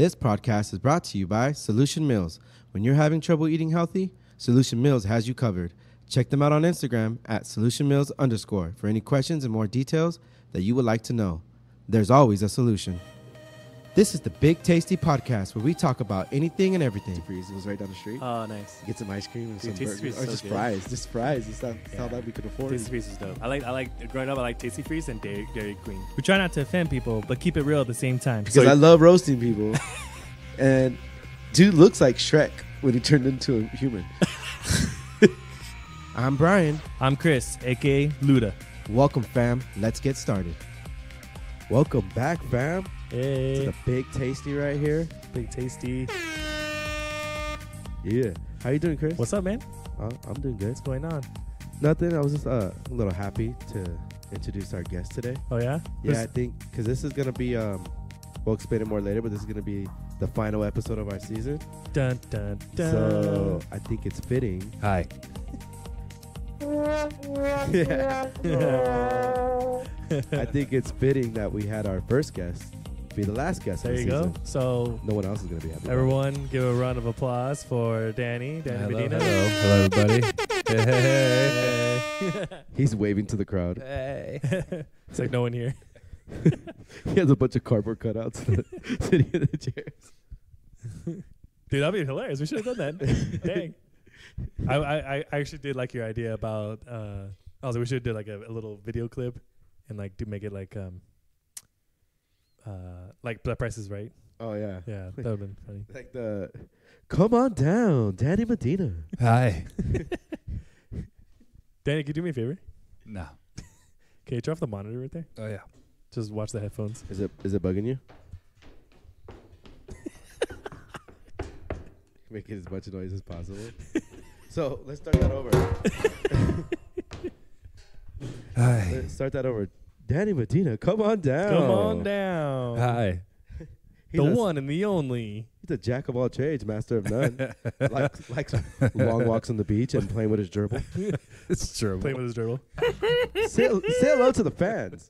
This podcast is brought to you by Solution Meals. When you're having trouble eating healthy, Solution Meals has you covered. Check them out on Instagram at solutionmeals_ for any questions and more details that you would like to know. There's always a solution. This is the Big Tasty Podcast where we talk about anything and everything. Freeze. It was right down the street. Oh, nice. Get some ice cream and some Tasty burgers. Freeze Or is so just good. fries. Just fries. It's not all that we could afford. Tasty Freeze is dope. I like growing up. I like Tasty Freeze and Dairy Queen. We try not to offend people, but keep it real at the same time. Because I love roasting people. And dude looks like Shrek when he turned into a human. I'm Brian. I'm Chris, aka Luda. Welcome, fam. Let's get started. Welcome back, fam. To Hey, the Big Tasty right here. Big Tasty. Yeah. How you doing, Chris? What's up, man? I'm doing good. What's going on? Nothing. I was just a little happy to introduce our guest today. Oh yeah. Yeah, I think because this is gonna be we'll explain it more later, but this is gonna be the final episode of our season. Dun dun dun. So I think it's fitting. Hi. I think it's fitting that we had our first guest be the last guest. There of you the go. season. So No one else is gonna be happy. about everyone, give a round of applause for Danny Medina. Hello, everybody. Hey. it. He's waving to the crowd. Hey. It's like no one here. He has a bunch of cardboard cutouts sitting in the chairs. Dude, that'd be hilarious. We should have done that. Dang. I actually did like your idea about I was like we should do like a little video clip and like make it like the Price is Right. Oh yeah. Yeah, that would have been funny. Like come on down, Danny Medina. Hi. Danny, can you do me a favor? No. Can you turn off the monitor right there? Oh, yeah. Just watch the headphones. Is it bugging you? Making as much noise as possible. So let's start that over. Hi. Let's start that over. Danny Medina, come on down. Come on down. Hi. He's The a, one and the only. He's a jack of all trades, master of none. likes long walks on the beach and playing with his gerbil. It's true. Playing with his gerbil. Say hello to the fans.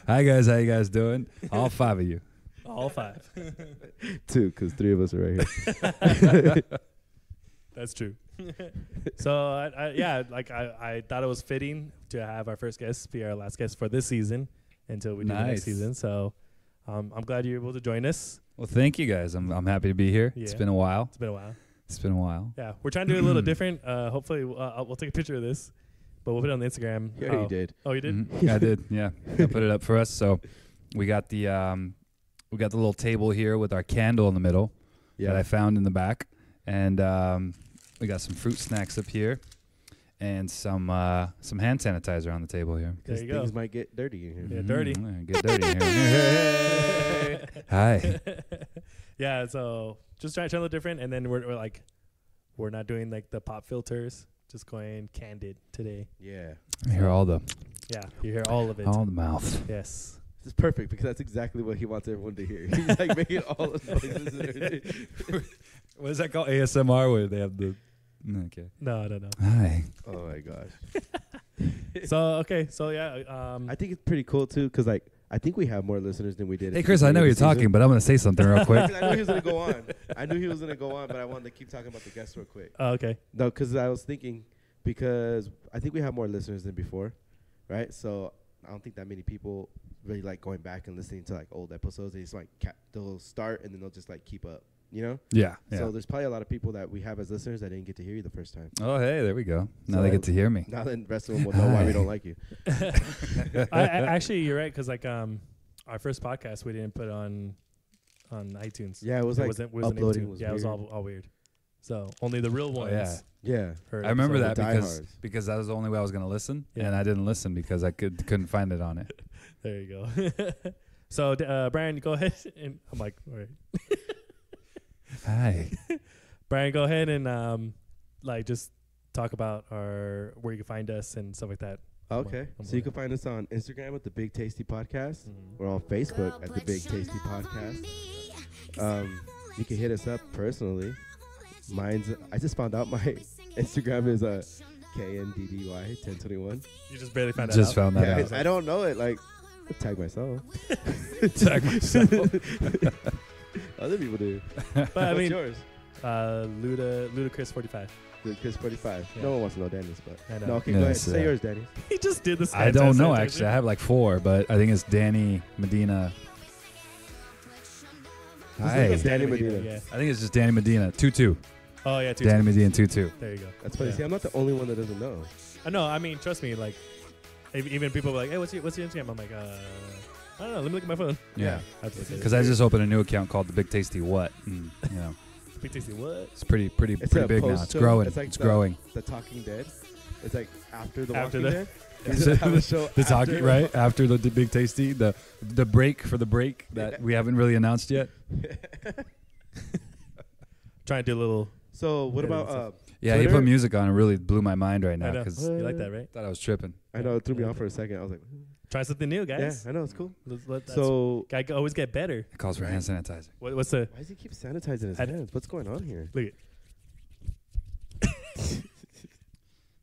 Hi, guys. How you guys doing? All 5 of you. All 5. 2, because 3 of us are right here. That's true. So I thought it was fitting to have our first guest be our last guest for this season until we do the next Nice. season. So I'm glad you're able to join us. Well, thank you, guys. I'm happy to be here. It's Yeah. been a while. It's been a while. It's been a while. Yeah, we're trying to do it a little different. Hopefully, we'll take a picture of this, but we'll put it on the Instagram. Yeah, you did. Oh, you did? Mhm. I did. Yeah. I put it up for us. So we got the little table here with our candle in the middle that I found in the back, and we got some fruit snacks up here, and some hand sanitizer on the table here. There you go. Things might get dirty in here. Yeah, dirty. Get dirty in here. Hi. Yeah, so just trying a little different, and then we're not doing like the pop filters, just going candid today. Yeah. I hear all the You hear all of it. the mouth. Yes. This is perfect because that's exactly what he wants everyone to hear. He's like making all the noises and everything. What is that called? ASMR, where they have the. Okay. No. Hi. Oh my gosh. So yeah. I think it's pretty cool too, because like I think we have more listeners than we did. Hey, at the Chris, I know beginning you're of the season. talking, but I'm going to say something real quick. I knew he was gonna go on. But I wanted to keep talking about the guests real quick. Oh, okay. No, because I was thinking, because I think we have more listeners than before, right? So I don't think that many people really like going back and listening to like old episodes. They just like they'll start and then they'll just like keep up, you know? Yeah. So there's probably a lot of people that we have as listeners that didn't get to hear you the first time. Oh, hey, there we go. Now So they get to hear me. Now then, the rest of them will know why we don't like you. Actually, you're right, because like our first podcast we didn't put on iTunes. Yeah, it was like wasn't able uploading to. was Yeah, it was weird. all weard. So only the real ones. yeah. Yeah. heard I remember it. that the diehards. because that was the only way I was going to listen, Yeah. and I didn't listen because I couldn't find it on it. There you go. So Brian, go ahead and I'm like, all right. Hi. Brian, go ahead and just talk about where you can find us and stuff like that. Okay. I'm So you can find us on Instagram at the Big Tasty Podcast. Mhm. We're on Facebook at the Big Tasty Podcast. You can hit us up personally. I just found out my Instagram is KNDDY 1021. You just barely found that Just out. found that Yeah, out. I don't know it. Like, I'll tag myself. Tag myself. Other people do. But I What's mean, yours? Ludacris 45. The Kiss 45. Yeah. No one wants to know Danny's, but I know. no. Okay, Yeah, go ahead. it's, Say yours, Danny. He just did this. I don't know actually. I have like 4, but I think it's Danny Medina. Hi. It's Danny Medina. Yeah. I think it's just Danny Medina. 2-2. Oh yeah. 2-2. Danny Medina 2-2. There you go. That's funny. Yeah. See, I'm not the only one that doesn't know. No, I mean, trust me. Like, even people were like, "Hey, what's your Instagram?" I'm like, I don't know. Let me look at my phone. Yeah. Because Because I just opened a new account called the Big Tasty What. And, you know, Big Tasty what? it's pretty It's a big now. post It's show. growing. It's like It's the- growing. The Talking Dead. It's like after the After Walking the- Dead. He's gonna have a show The after- talking right after the Big Tasty, the break for the break that we haven't really announced yet. Trying to do a little. So what Yeah, about? that's Yeah, he Twitter? put music on. It really blew my mind right I now know. because You like that, right? thought I was tripping. I know it threw me off for a second. I was like, Try something new, yeah, guys. I know it's cool. That's, So I always get better. It calls for hand sanitizer. What's the why does he keep sanitizing his I- hands? What's going on here? look?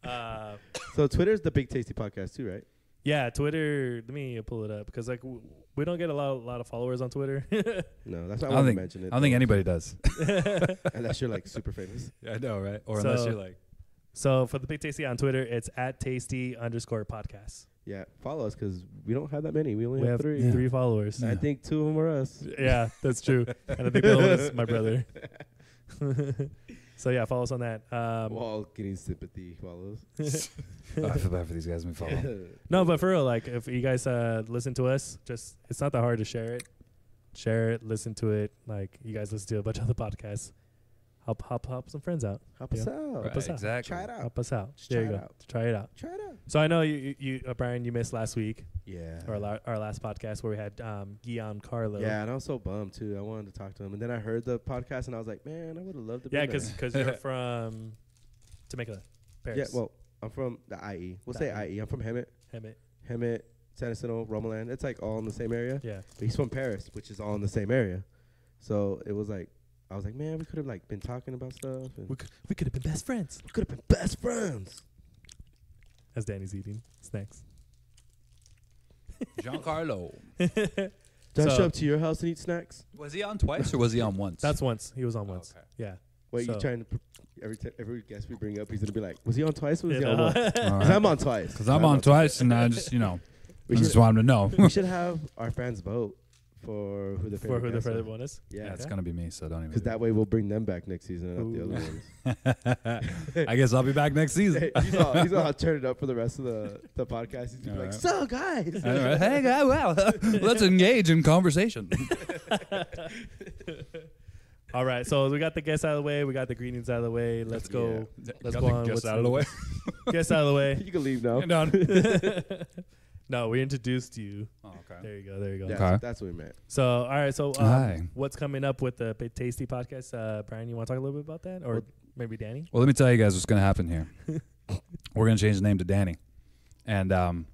At So Twitter's the Big Tasty podcast too, right? Yeah, Twitter. Let me pull it up because like we don't get a lot of followers on Twitter. No, that's why I I don't wanted to think mention it. I don't think anybody does. unless you're like super famous. I know, right? Or So- unless you're like, So for the Big Tasty on Twitter, it's @tasty_podcast. Yeah, follow us because we don't have that many. We only We have have 3. 3 followers. I think 2 of them are us. Yeah, that's true. And I think the other one is my brother. So yeah, follow us on that. We're all getting sympathy follows. oh, I feel bad for these guys. We follow. No, but for real, like if you guys listen to us, just it's not that hard to share it. Share it, listen to it. Like you guys listen to a bunch of other podcasts. Help some friends out. Help us Yeah. out. Help us out. Exactly. Try it out. Help us out. Just There you try go. it out. Try it out. Try it out. So I know you Brian, you missed last week Yeah. or our last podcast where we had Guillaume Carlo. Yeah, and I was so bummed too. I wanted to talk to him, and then I heard the podcast, and I was like, man, I would have loved to. Yeah, been there. because you're from Temecula, Paris. Yeah, well, I'm from the IE. We'll The say IE. IE. I'm from Hemet, Hemet. San Jacinto, Romulan. It's like all in the same area. Yeah. But he's from Paris, which is all in the same area. So it was like, I was like, man, we could have like been talking about stuff, and We could have been best friends. we could have been best friends. As Danny's eating snacks. Giancarlo. Did I So- show up to your house and eat snacks? Was he on twice or was he on once? That's once. He was on once. Okay. Yeah. Wait, you So- trying to? Every guest we bring up, he's gonna be like, was he on twice or was he on know? once? All Because right. I'm on twice. Because I'm on twice, and I just, I We just should, want him to know. we should have our fans vote for who the For favorite who the guest favorite was. one is. Yeah, Yeah, it's gonna be me, so don't even. because that way we'll bring them back next season and not the other ones. I guess I'll be back next season. he's all turn it up for the rest of the podcast. He's gonna be like, Alright. so guys. All right. Hey, guy, well, let's engage in conversation. All right. So we got the guests out of the way. We got the greetings out of the way. Let's go. Let's Got go the on. guests with out of the way. Guests out of the way. You can leave now. Done. No, we introduced you. Oh, okay. There you go. There you go. Yeah, Okay. that's what we meant. So, all right. So, Hi. what's coming up with the Big Tasty podcast? Brian, you want to talk a little bit about that, or Well- maybe Danny? Well, let me tell you guys what's going to happen here. We're going to change the name to Danny. And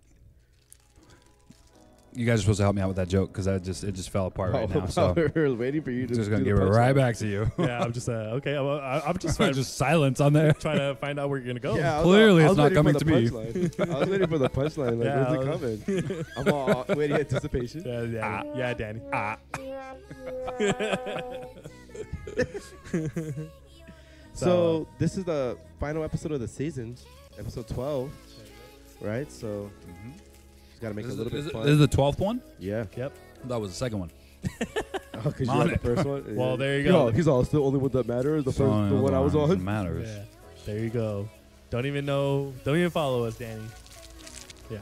you guys are supposed to help me out with that joke because it just fell apart right now. So we're waiting for you to. just going to do give the it right punchline. back to you. Yeah, I'm just okay. I'm just trying, just silence on there. trying to find out where you're gonna go. Yeah, I was Clearly all- I it's was not waiting for coming the to me. punchline. I was waiting for the punchline. Like, Yeah, when's it coming? I'm all waiting anticipation. Yeah, Danny. So this is the final episode of the season, episode 12, right? So just gotta make it a little bit This fun. is the 12th one? Yeah. Yep. That was the second one. Oh, because you On had the it. first one. Well, Yeah. there you go. He's all the only one that matters. The first, the one I was on. Matters. Yeah. There you go. Don't even know. Don't even follow us, Danny. Yeah.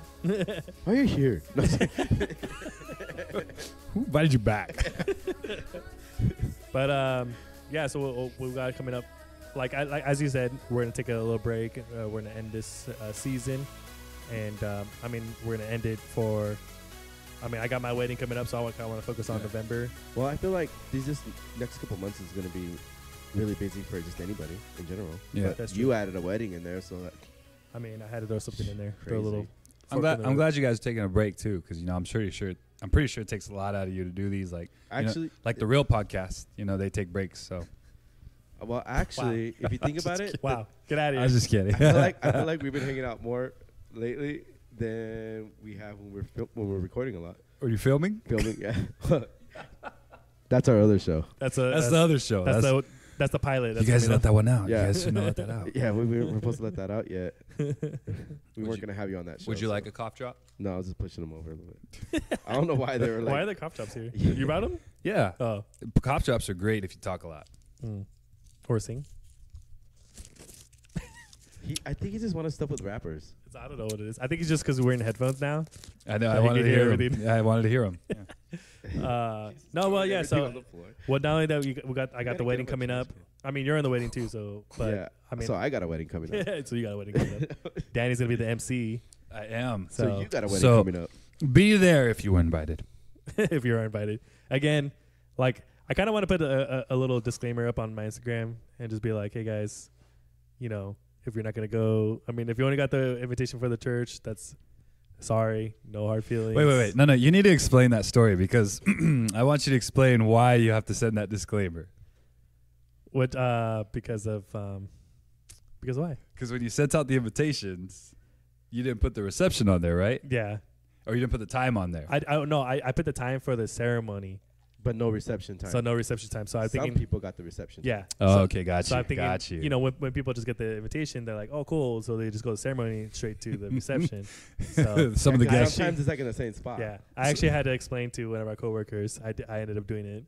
Why are you here? No, Who invited you back? But yeah. So we got coming up. Like as you said, we're gonna take a little break. We're gonna end this season, and I mean we're gonna end it for. I mean, I got my wedding coming up, so I want to focus on Yeah. November. well, I feel like these just next couple months is gonna be really busy for just anybody in general. Yeah. But That's you true. added a wedding in there, so that I mean, I had to throw something in there. Throw a Crazy. little. I'm glad you guys are taking a break too, because I'm pretty sure it takes a lot out of you to do these. Like actually, like the real podcast, they take breaks. So well, actually, if you think about it, Wow, get out of I here. was just kidding. I feel like we've been hanging out more lately than we have when we're recording a lot. Are you filming? Filming, yeah. That's our other show. That's the other show. That's the pilot. That's you guys coming let up. that one out. Yeah. You guys shouldn't let that out. Yeah, we weren't supposed to let that out yet. We weren't gonna have you on that show. Would you so- like a cough drop? No, I was just pushing them over a little bit. I don't know why they were like. Why are there cough drops here? You brought them? Yeah. Oh. Cough drops are great if you talk a lot. Or sing. I think he just wanted stuff with rappers. I don't know what it is. I think it's just because we're wearing headphones now. I know. So I he wanted could to hear hear everything. him. Yeah, I wanted to hear him. No, well, yeah. Everything on So, the floor. well, not only that I got gotta the wedding get him a coming up. chance, I mean, you're on the wedding too, so. But yeah. I mean, so I got a wedding coming up. so you got a wedding coming up. Danny's gonna be the MC. I am. So you got a wedding So- coming up. Be there if you were invited. If you're invited. Again, like I kind of want to put a little disclaimer up on my Instagram and just be like, hey guys, you know, if you're not gonna go, I mean, if you only got the invitation for the church, that's sorry, no hard feelings. Wait. No. You need to explain that story because I want you to explain why you have to send that disclaimer. What? Because why? Because when you sent out the invitations, you didn't put the reception on there, right? Yeah, Or you didn't put the time on there. I don't know. I put the time for the ceremony, But no reception time. so no reception time. So I'm Some thinking, people got the reception. yeah. Oh, so, okay, got So you. I'm thinking, Got you. you know, when people just get the invitation, they're like, oh, cool. So they just go to the ceremony straight to the reception. So some of the Yeah, 'cause guests. sometimes it's like in the same spot. yeah, I actually had to explain to one of our coworkers. I ended up doing it.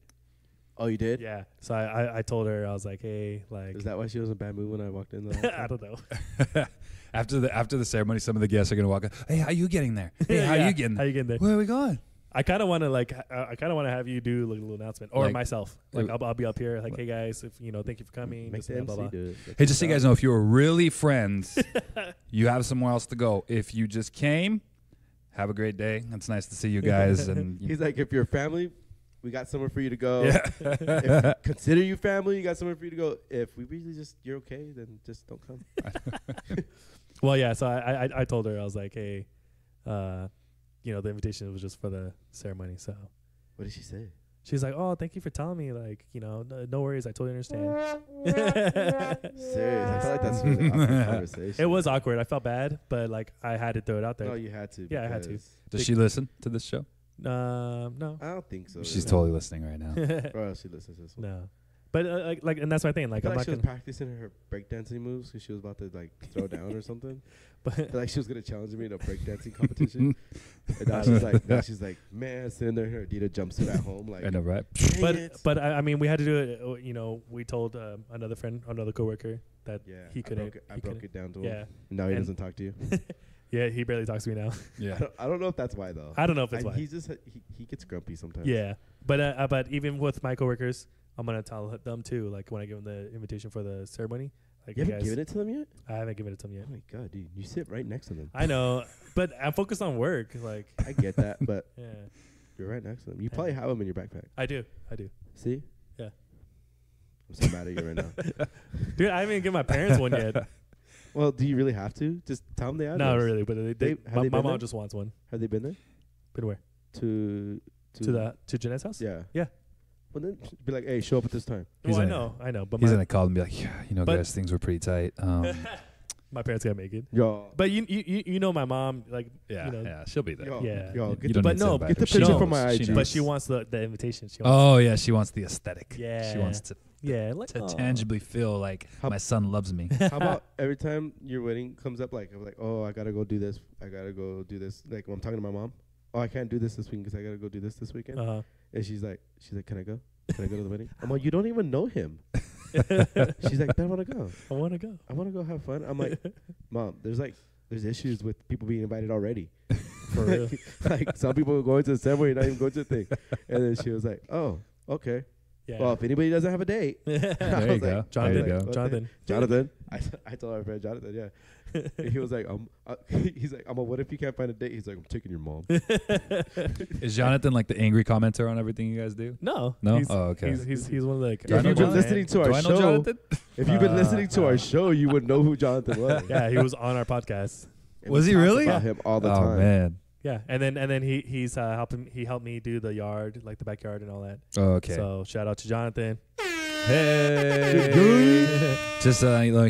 Oh, you did? Yeah. So I told her, I was like, hey, like, Is that why she was in a bad mood when I walked in? The I don't know. After the ceremony, some of the guests are gonna walk up. Hey, how you getting there? Hey, how Yeah, you getting How there? you getting there? Where are we going? I kind of want to have you do like a little announcement, or Like- myself. Like I'll be up here, like, hey guys, if you know, thank you for coming. Make this the and that, MC blah, blah. do it. Hey, just so you guys know, if you were really friends, you have somewhere else to go. If you just came, have a great day. It's nice to see you guys. And He's like, if you're family, we got somewhere for you to go. yeah. If you consider you family, you got somewhere for you to go. If we really just you're okay, then just don't come. Well, yeah. So I told her, I was like, hey, you know, the invitation was just for the ceremony. So What did she say? she's like, oh, thank you for telling me. Like, you know, no worries. I totally understand. Serious? I feel like that's a really awkward conversation. It was awkward. I felt bad, but like I had to throw it out there. No, you had to. Yeah, I had to. because- Does she listen to this show? No, I don't think so. She's really. totally listening right now. Or else she listens to this one. no. But like, and that's my thing. I Like, feel I'm like not she was gonna. practicing her breakdancing moves because she was about to like throw down or something. I But feel like she was gonna challenge me in a breakdancing competition. And now she's like, man, sitting there in her Adidas jumpsuit at home, like, I know, right? dang it. but I mean, we had to do it. You know, we told another coworker that Yeah, he couldn't. I he broke couldn't- it down to him. Yeah, And now he And- doesn't talk to you. yeah. He barely talks to me now. Yeah. I don't know if that's why though. I don't know if it's why. He's just he gets grumpy sometimes. Yeah, but even with my coworkers, I'm gonna tell them too. Like when I give them the invitation for the ceremony, like You you haven't guys, given it to them yet? I haven't given it to them yet. Oh my god, dude, you sit right next to them. I know, but I'm focused on work. Like, I get that, but yeah, you're right next to them. You probably have them in your backpack. I do. See? Yeah. I'm so mad at you right now. Dude, I haven't even given my parents one yet. Well, do you really have to? Just tell them the address. Not really, but Have my they been mom there? just wants one. Have they been there? Been where? To To Jeanette's house? Yeah. Yeah. Well, then be like, hey, show up at this time. He's Well, in I know, but He's my, gonna call and be like, yeah, you know, But- guys, things were pretty tight. my parents gotta make it. Yo. But you know my mom, like, Yeah, you know, yeah, she'll be there. Yo, Yeah. yo, You get don't the, need to no, invite get her. the She picture knows. from my IG. She knows. but she wants the invitation. She wants, Oh yeah, she wants the aesthetic. Yeah. She wants to like to oh. tangibly feel like How- my son loves me. How about every time your wedding comes up, like, I'm like, oh, I gotta go do this. I gotta go do this. Like, when I'm talking to my mom, oh, I can't do this weekend because I gotta go do this weekend. Uh-huh. And she's like, can I go? Can I go to the wedding? I'm like, you don't even know him. She's like, I want to go. I want to go. I want to go have fun. I'm like, Mom, there's issues with people being invited already. For real. Like, some people are going to the ceremony, not even going to the thing. And then she was like, oh, okay. Yeah. Well, if anybody doesn't have a date, I There you was go. like, Jonathan, There you go. what the- Jonathan. I told our friend Jonathan, yeah. And he was like, he's like, what if you can't find a date? He's like, I'm taking your mom. Is Jonathan like the angry commenter on everything you guys do? No. No? He's, Oh, okay. He's one of the. Like, Do I If know you've been Jonathan? listening to Do our I know show, Jonathan? if you've been listening to our show, you would know who Jonathan was. Yeah, he was on our podcast. And Was we he talk really? About him all the Oh time. man. Yeah, and then he's helping. He helped me do the yard, like the backyard and all that. Oh, okay. So shout out to Jonathan. Hey. Just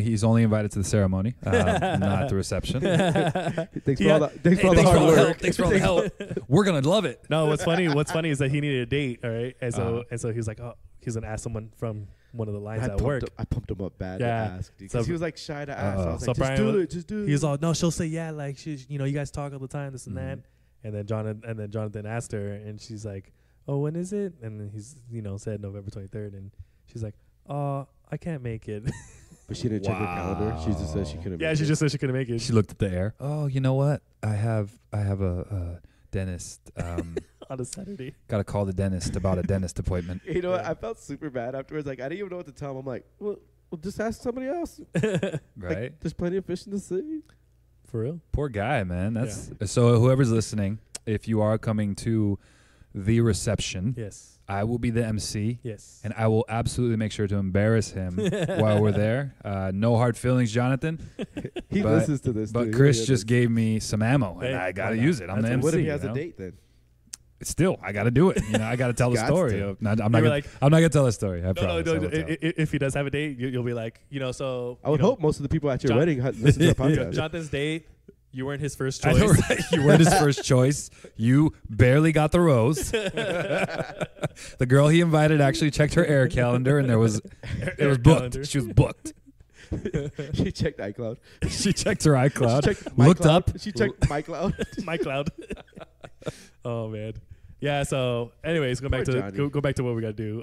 he's only invited to the ceremony, not the reception. Thanks for all the hard work. Thanks for all the help. We're gonna love it. No, what's funny is that he needed a date, all right? And so he was like, oh, he's gonna ask someone from one of the lines at work. I pumped him up bad Yeah. to ask, because So- he was like shy to ask. I was So like, just Brian do was- it, just do it. He's all, no, she'll say yeah, like she's, you guys talk all the time, this and that. Mhm. And then Jonathan asked her, and she's like, oh, when is it? And then he's said November 23rd, and she's like, oh, I can't make it. But she didn't check her calendar. She just said she couldn't. Yeah, make she it. just said she couldn't make it. She looked at the air. Oh, you know what? I have a dentist. On a Saturday. Got to call the dentist about a dentist appointment. You know what? I felt super bad afterwards. Like, I didn't even know what to tell him. I'm like, well just ask somebody else. Right? Like, there's plenty of fish in the sea. For real? Poor guy, man. That's so. Whoever's listening, if you are coming to the reception, Yes. I will be the MC. Yes. And I will absolutely make sure to embarrass him while we're there. No hard feelings, Jonathan. He But- listens to this. But dude. Chris Yeah, just gave me some ammo, Hey, and I got to why not? use it. I'm the That's MC. What if he you has know? a date then? Still, I got to do it. I got to tell the Gots story. to. I'm not You were gonna. like- I'm not gonna tell the story. I No, promise. I won't tell. if he does have a date, you'll be like, so. I would hope most of the people at your John- wedding listen to our podcast. Jonathan's date, you weren't his first I choice. know, right? You weren't his first choice. You barely got the rose. The girl he invited actually checked her air calendar, and it was booked. calendar. She was booked. She checked iCloud. She checked her iCloud, She checked my looked cloud. up. She checked my cloud. My cloud. Oh man. Yeah. So, anyways, Poor Johnny. go back to what we gotta do.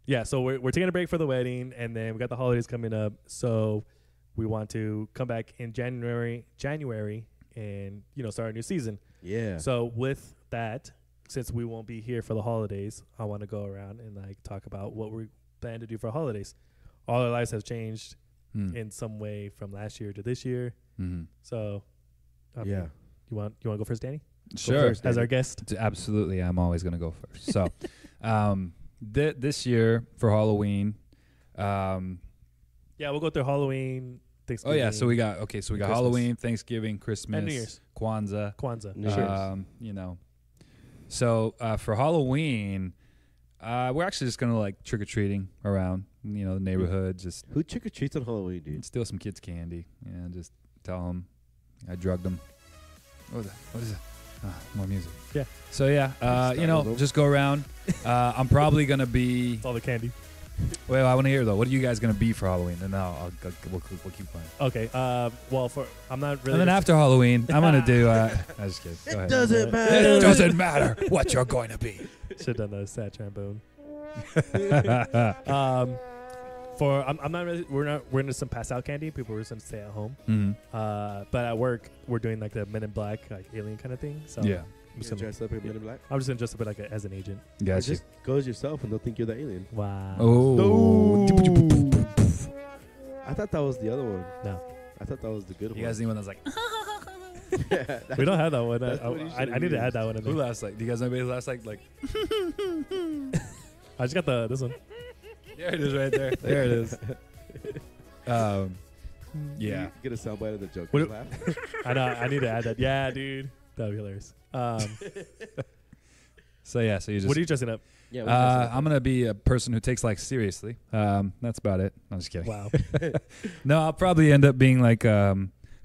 Yeah. So we're taking a break for the wedding, and then we got the holidays coming up. So we want to come back in January, and start a new season. Yeah. So with that, since we won't be here for the holidays, I want to go around and talk about what we plan to do for holidays. All our lives have changed in some way from last year to this year. Mm-hmm. So, Yeah. you want to go first, Danny? Sure. first. As our guest. Absolutely. I'm always going to go first. So, this year for Halloween, Yeah, we'll go through Halloween, oh Thanksgiving. yeah, so we got Christmas. Halloween, Thanksgiving, Christmas, And New Year's. Kwanzaa. New Year's. So for Halloween, we're actually just gonna trick or treating around, the neighborhood, just Who trick or treats on Halloween, dude? steal some kids' candy, and just tell them I drugged them. What is it? More music. Yeah. So yeah, Startled them. just go around. I'm probably gonna be. It's all the candy. Wait, I want to hear though. What are you guys gonna be for Halloween? And now we'll keep playing. Okay. Well, I'm not really. And then after Halloween, I'm gonna do. I'm just kidding. Go ahead. Doesn't It matter. doesn't matter what you're going to be. should have done the sad trombone. I'm not really. We're into some pass out candy. People were just gonna stay at home. Mhm. But at work, we're doing the Men in Black, alien kind of thing. So Yeah. I'm just You gonna, dress up in Men in Black? I'm just gonna dress up as an agent. Or Gotcha. just go as yourself and they'll think you're the alien. Wow. Oh. I thought that was the other one. No. I thought that was the good You one. guys need one that's like. We don't have that one. That's what you I should've need to add used. that one in Who there. last like? Do you guys know anybody who last like? I just got this one. There it is, right there. There it is. Yeah. You get a soundbite of the joke. What- Laugh. I know. I need to add that. Yeah, dude. That'd be hilarious. So yeah. So you just. What are you dressing up? Yeah. what dress up? I'm gonna be a person who takes life seriously. That's about it. I'm just kidding. Wow. No, I'll probably end up being like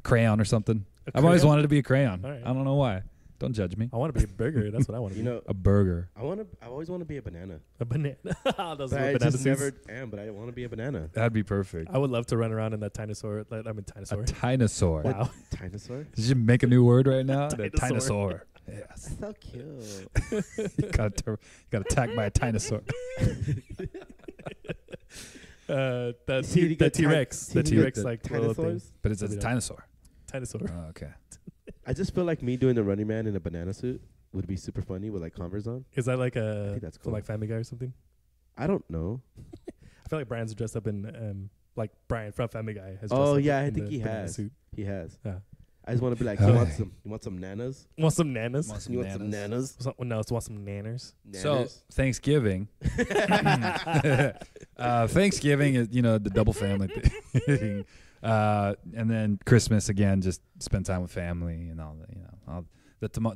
crayon or something. A I've always crayon? wanted to be a crayon. All right. I don't know why. Don't judge me. I want to be a burger. That's what I want to You be. know, A burger. I always want to be a banana. A banana. Those But little I banana just suits. never am. But I want to be a banana. That'd be perfect. I would love to run around in that dinosaur. A Dinosaur. dinosaur. Wow. Dinosaur. Did you make a new word right now? The Dinosaur. dinosaur. Yes. So cute. You got attacked by a dinosaur. The See, you got T-Rex. ti- The see, you got T-Rex the like little thing. dinosaurs. But it's a Maybe not. dinosaur. Dinosaur. Oh, okay. I just feel like me doing the Running Man in a banana suit would be super funny with like Converse on. Is that like I a think that's from cool. like Family Guy or something? I don't know. I feel like Brian's dressed up in like Brian from Family Guy has. Oh, dressed up yeah, I in think the he banana has. Suit. He has. Yeah. I just want to be like, Oh. you want some nanas? Want some nanas? Want some You want some nanas? No, it's want some nanners. So Nanas? Thanksgiving. Thanksgiving is the double family thing, and then Christmas again, just spend time with family and all the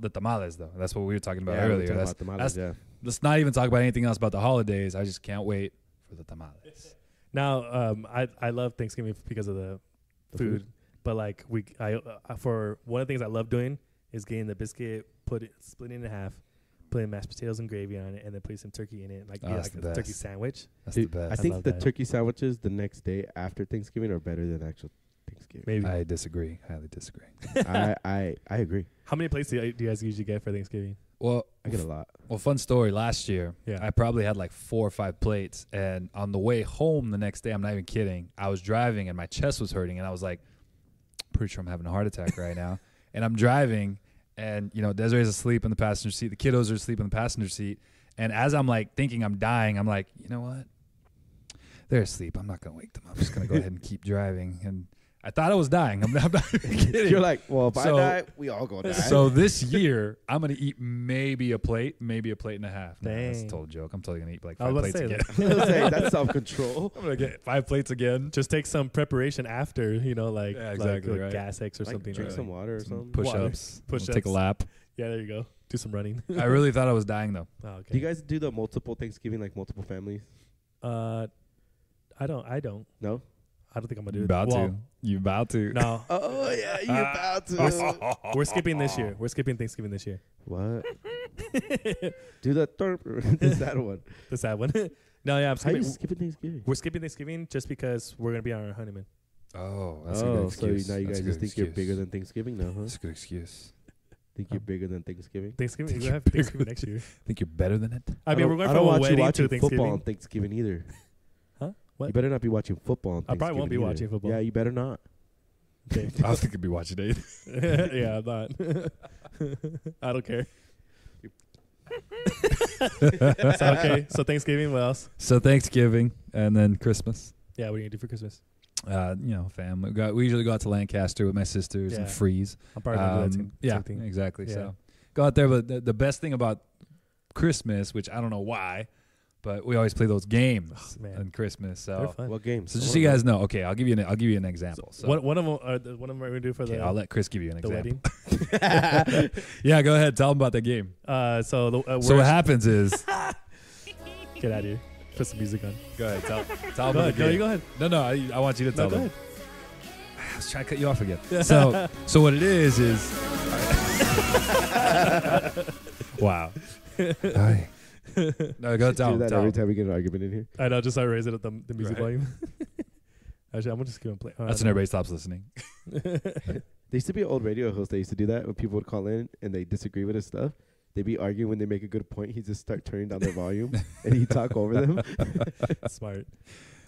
the tamales though. That's what we were talking about Yeah, we were earlier. talking That's, about tamales, let's not even talk about anything else about the holidays. I just can't wait for for the tamales. Now, I love Thanksgiving because of the food, but like for one of the things I love doing is getting the biscuit, splitting it in half, putting mashed potatoes and gravy on it, and then putting some turkey in it, like that's like the a turkey best. sandwich. That's Dude, the best. I think love the that. turkey sandwiches the next day after Thanksgiving are better than actual Thanksgiving. Maybe. I disagree. Highly disagree. I agree. How many plates do you guys usually get for Thanksgiving? Well, I get a lot. Well, fun story. Last year, Yeah. I probably had like 4 or 5 plates. And on the way home the next day, I'm not even kidding, I was driving and my chest was hurting. And I was like, pretty sure I'm having a heart attack right now. And I'm driving and, Desiree's asleep in the passenger seat. The kiddos are asleep in the passenger seat. And as I'm like thinking I'm dying, I'm like, you know what? They're asleep. I'm not going to wake them up. I'm just going to go ahead and keep driving. And I thought I was dying. I'm not even kidding. You're like, well, if So- I die, we all go die. So this year, I'm going to eat maybe a plate and a half. Nah, that's a Dang. total joke. I'm totally going to eat like I 5 was about plates to again. say I was saying, that's self-control. I'm going to get 5 plates again. Just take some preparation after, like, Yeah, exactly, like right. Gas X or Like, something. drink right? some water or something. Push-ups. Push-ups. Take a lap. Yeah, there you go. Do some running. I really thought I was dying, though. Oh, okay. Do you guys do the multiple Thanksgiving, like multiple families? I don't. No? I don't think I'm gonna do You it. about Well, to. You about to. No, Oh, yeah, you're about to. we're skipping this year. We're skipping Thanksgiving this year. What? Do the this that one. The sad one. No, yeah, I'm How you skipping. skipping Thanksgiving? We're skipping Thanksgiving just because we're gonna be on our honeymoon. Oh, that's a Oh, good so excuse. now you That's guys a just good think you're excuse. bigger than Thanksgiving now, huh? That's a good excuse. Think you're bigger than Thanksgiving? Thanksgiving. Think We're you're gonna have Thanksgiving next year. Think you're better than it? I mean, we're going I from don't a want you wedding to watching football Thanksgiving. on Thanksgiving either. Huh? What? You better not be watching football on I Thanksgiving. probably won't be either. watching football. Yeah, you better not. Okay. I was thinking be watching it. Yeah, I'm not. I don't care. So, okay, so Thanksgiving. What else? So Thanksgiving and then Christmas. Yeah, what are you gonna do for Christmas? Family. We usually go out to Lancaster with my sisters and Yeah. freeze. I'm probably gonna do that same, Yeah, same thing. exactly. Yeah. So go out there. But the best thing about Christmas, which I don't know why, but we always play those games man. on Christmas. They're So, fun. What games? so just so you guys know, okay, I'll give you an example. So, One of them are gonna do for okay, the I'll let Chris give you an the example. wedding. Yeah, go ahead. Tell them about that game. So So we're what happens is, get out of here. Put some music on. go ahead. Tell them Go about the ahead. No, game. you go ahead. No, I want you to tell No, go them. ahead. I was trying to cut you off again. So what it is wow. Hi. No, go tell do him. that Tell every him. time we get an argument in here. I know. Just start raising up the music Right. volume. Actually, I'm gonna just give him play. That's when everybody stops listening. There used to be an old radio host that used to do that when people would call in and they disagree with his stuff. They'd be arguing when they make a good point. He'd just start turning down their volume and he'd talk over them. Smart.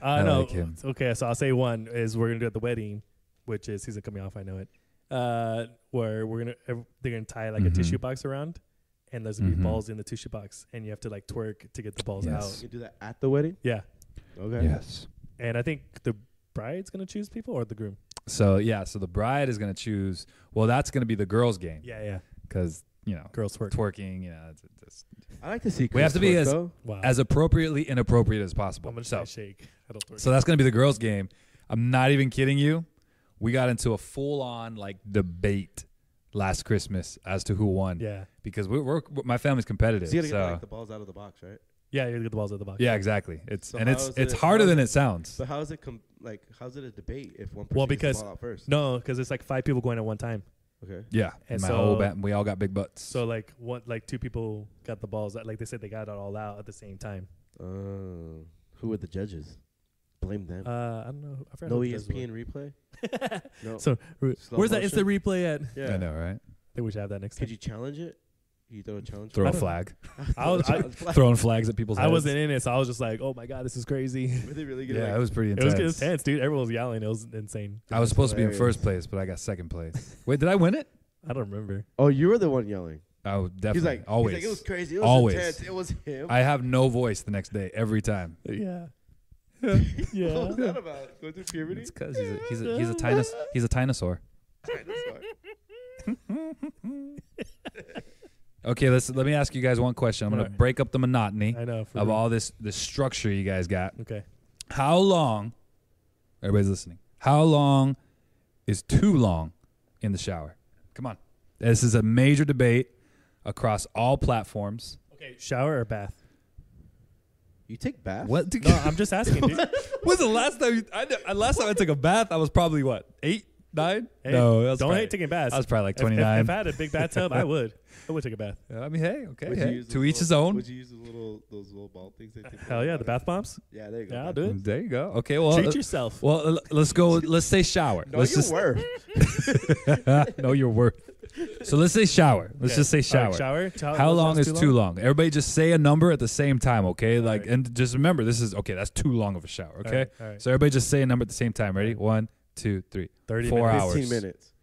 I No. like him. Okay, so I'll say one is we're gonna do at the wedding, which is season coming off. I know it. Where they're gonna tie like a Mhm. tissue box around, and there's gonna be Mhm. balls in the tissue box, and you have to like twerk to get the balls Yes. out. You do that at the wedding? Yeah, Okay. Yes. and I think the bride's gonna choose people or the groom. So so the bride is gonna choose. Well, that's gonna be the girls' game Yeah, because girls twerk. twerking. It's I like to see We have to be Chris as- twerk, though. Wow. as appropriately inappropriate as possible. I'm gonna So try shake. I don't twerk. so that's gonna be the girls' game. I'm not even kidding you. We got into a full-on like debate last Christmas as to who won yeah, because we're my family's competitive. So you gotta So get like, the balls out of the box, right? yeah, you gotta get the balls at the box. yeah, exactly. It's So and how it's is it's it- harder how than is it sounds. So how is it how's it a debate if one person Well, gets the because- ball out first? No, because it's like 5 people going at one time. Okay. Yeah, And my so- whole we all got big butts. So like 2 people got the balls. Like they said, they got it all out at the same time. Who were the judges? Blame them. I don't know. I forgot No who the judges ESPN replay? were. No. So Slow where's that motion? instant replay at? Yeah. I know, right? I think we should have that next Could time. you challenge it? You throw a challenge? Throw I a don't- flag, I throwing flags at people's heads. wasn't in it, so I was just like, "Oh my god, this is crazy." Were they really good? Yeah, it was pretty It was intense. intense, dude. Everyone was yelling. It was insane. I was supposed to be in hilarious. first place, but I got second place. Wait, did I win it? I don't remember. Oh, you were the one yelling. Oh, definitely. He's like, always. He's like, it was crazy. It was Always. intense. It was him. I have no voice the next day every time. Yeah. What Yeah. was that about? Going through puberty? It's because he's a dinosaur. Okay, let me ask you guys one question. I'm gonna Alright. break up the monotony I know. for of real. all this structure you guys got. Okay. How long? Everybody's listening. How long is too long in the shower? Come on. This is a major debate across all platforms. Okay. Shower or bath? You take baths? What? No, I'm just asking, dude. When's the last time? Last time I took a bath, I was probably what 8, 9? Hey, No, that was don't probably, hate taking baths. I was probably like If- 29. If I had a big bathtub, I would take a bath. I mean, hey, okay, Would you hey. use To those each his little- own. Would you use those little ball things? They take Hell in yeah, water? the bath bombs. Yeah, there you go. Yeah, I'll bath do it. There you go. Okay, well, Treat yourself. well, let's go. Let's say shower. Know let's your just worth. know your worth. So let's say shower. Let's Okay. just say All shower. right, shower. How long is too long? Everybody just say a number at the same time, okay? Like, right. and just remember, this is okay. That's too long of a shower, okay? All right. So everybody just say a number at the same time. Ready? 1, 2, 3. 30 4 minutes. hours. 15 minutes.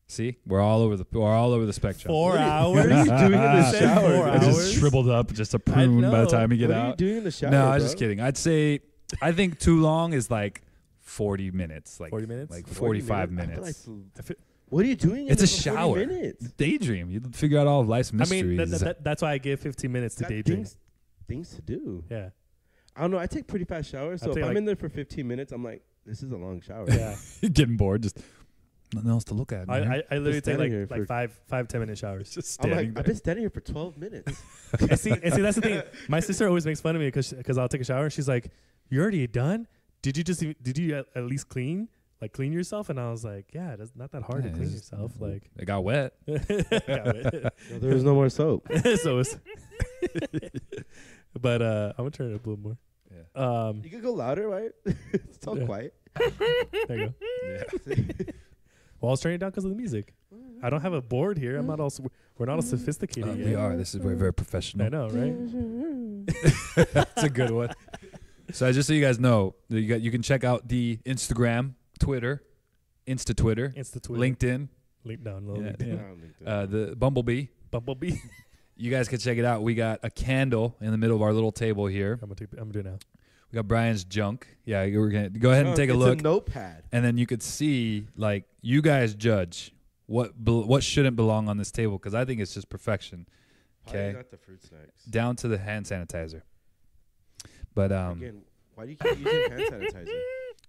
See, we're all over the spectrum. 4 What hours. are you doing in the Said shower? 4 dude? I just hours? shriveled up, just a prune by the know. time you get What are you out. doing in the shower? No, I was bro? just kidding. I'd say, I think too long is like 40 minutes, like 40 minutes? like 40 45 minutes? I feel minutes. like what are you doing? It's in a there for 40 shower. minutes? Daydream. You figure out all of life's I mysteries. mean, that's why I give 15 minutes to Got daydream. things to do. Yeah. I don't know. I take pretty fast showers, so if take I'm like- in there for 15 minutes, I'm like, this is a long shower. Yeah. Getting bored, just nothing else to look at. Man. I literally take standing here like for- five 10-minute showers. just I'm standing like, there. I've been standing here for 12 minutes. and see, that's the thing. My sister always makes fun of me because I'll take a shower and she's like, "You already done? Did you at least clean yourself?" And I was like, "Yeah, it's not that hard to Yeah, clean it's- yourself." Like, It got wet. got it. No, there was no more soap. So it's but I'm gonna turn it up a little more. Yeah. You could go louder, right? It's all Yeah. quiet. There you go. Yeah. Well, I was turning it down because of the music. I don't have a board here. I'm not all. We're not all sophisticated yet. We are. This is very professional. I know, right? That's a good one. So just so you guys know, you can check out the Instagram, Twitter, Insta Twitter, LinkedIn, Link down. Yeah, LinkedIn. yeah. The Bumblebee. Bumblebee. You guys can check it out. We got a candle in the middle of our little table here. I'm gonna do it now. We got Brian's junk. Yeah, we're gonna go ahead and take a It's look, a notepad. and then you could see, like, you guys judge what shouldn't belong on this table, because I think it's just perfection. Probably Okay. not the fruit snacks. Down to the hand sanitizer. But Again, why do you keep using hand sanitizer?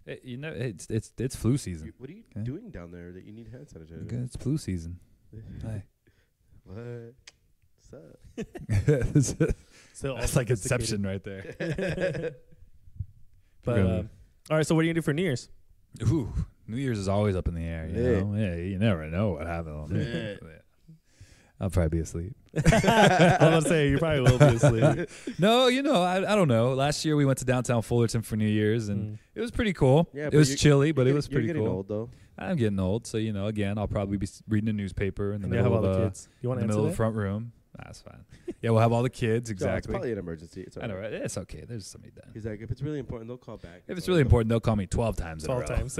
it's flu season. What are you Okay. doing down there that you need hand sanitizer? Okay, it's flu season. Hi. What? What's up? Still, That's like Inception right there. But all right. So what are you gonna do for New Year's? Ooh, New Year's is always up in the air. You know? Yeah, you never know what happens on New Year's. Yeah. I'll probably be asleep. I was gonna say you probably will be asleep. No, I don't know. Last year we went to downtown Fullerton for New Year's, and it was pretty cool. Yeah, it but was you're- chilly, but it was You're pretty getting cool. old though. I'm getting old, so again, I'll probably be reading a newspaper in the And you have middle all of the kids. You in want the to middle answer of the front room. That's fine. Yeah, we'll have all the kids. No, it's Exactly. probably an emergency. It's all I know, right. right? It's okay. There's somebody done. He's like, if it's really important, they'll call back. If it's really important, they'll call me 12 times. in a 12 row. times.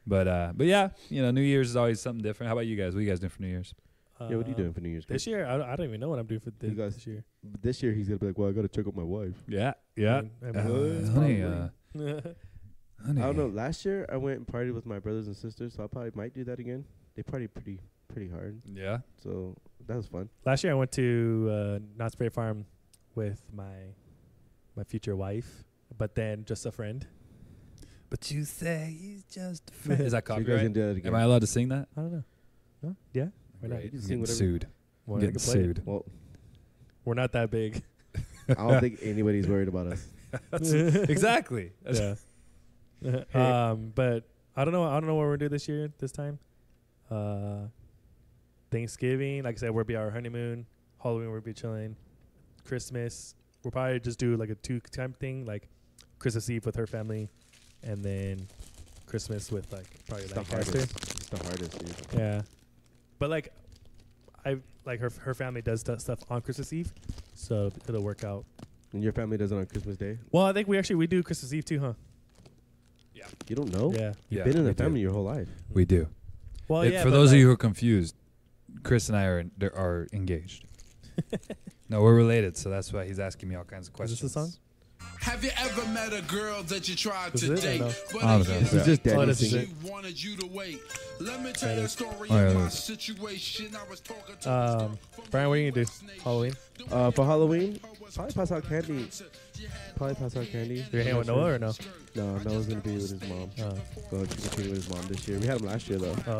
But yeah, New Year's is always something different. How about you guys? What are you guys doing for New Year's? Yeah, what are you doing for New Year's? This year? I don't even know what I'm doing for You guys- this year. This year he's gonna be like, well, I gotta check out my wife. Yeah. I mean, Honey, honey. I don't know. Last year I went and partied with my brothers and sisters, so I probably might do that again. They party pretty hard, Yeah. so that was fun. Last year I went to Knott's Berry Farm with my future wife, but then just a friend. But you say he's just a friend. Is that So you guys copyright? can do that again. Am I allowed to sing that? I don't know. No? Yeah. Why not? Great. You can I'm sing getting whatever- sued. Well, I'm I getting can play it. sued. Well, We're not that big. I don't think anybody's worried about us. Exactly. Yeah. But I don't know what we're gonna do this time. Thanksgiving, like I said, we'll be our honeymoon. Halloween, we'll be chilling. Christmas, we'll probably just do like a 2-time thing, like Christmas Eve with her family, and then Christmas with probably It's the Lancaster. hardest. It's the hardest, dude. Yeah, but her family does stuff on Christmas Eve, so it'll work out. And your family does it on Christmas Day. Well, I think we do Christmas Eve too, huh? You don't know? Yeah. You've Yeah, been in we the do. family your whole life. We do. Well, For those of you who are confused, Chris and I are engaged. No, we're related, so that's why he's asking me all kinds of Is questions. this the song? Have you ever met a girl that you tried Is to it or date? no? But I a don't know. year This is just Oh, Daddy this is singing. she wanted you to wait. Let me tell you a story Oh, yeah, of my this. situation. I was talking to Brian, what are you gonna do? Halloween? For Halloween, probably pass out candy. You're hanging with Noah or no? No, Noah's gonna be with his mom. Oh, Go trick or treating with his mom this year. We had him last year though. oh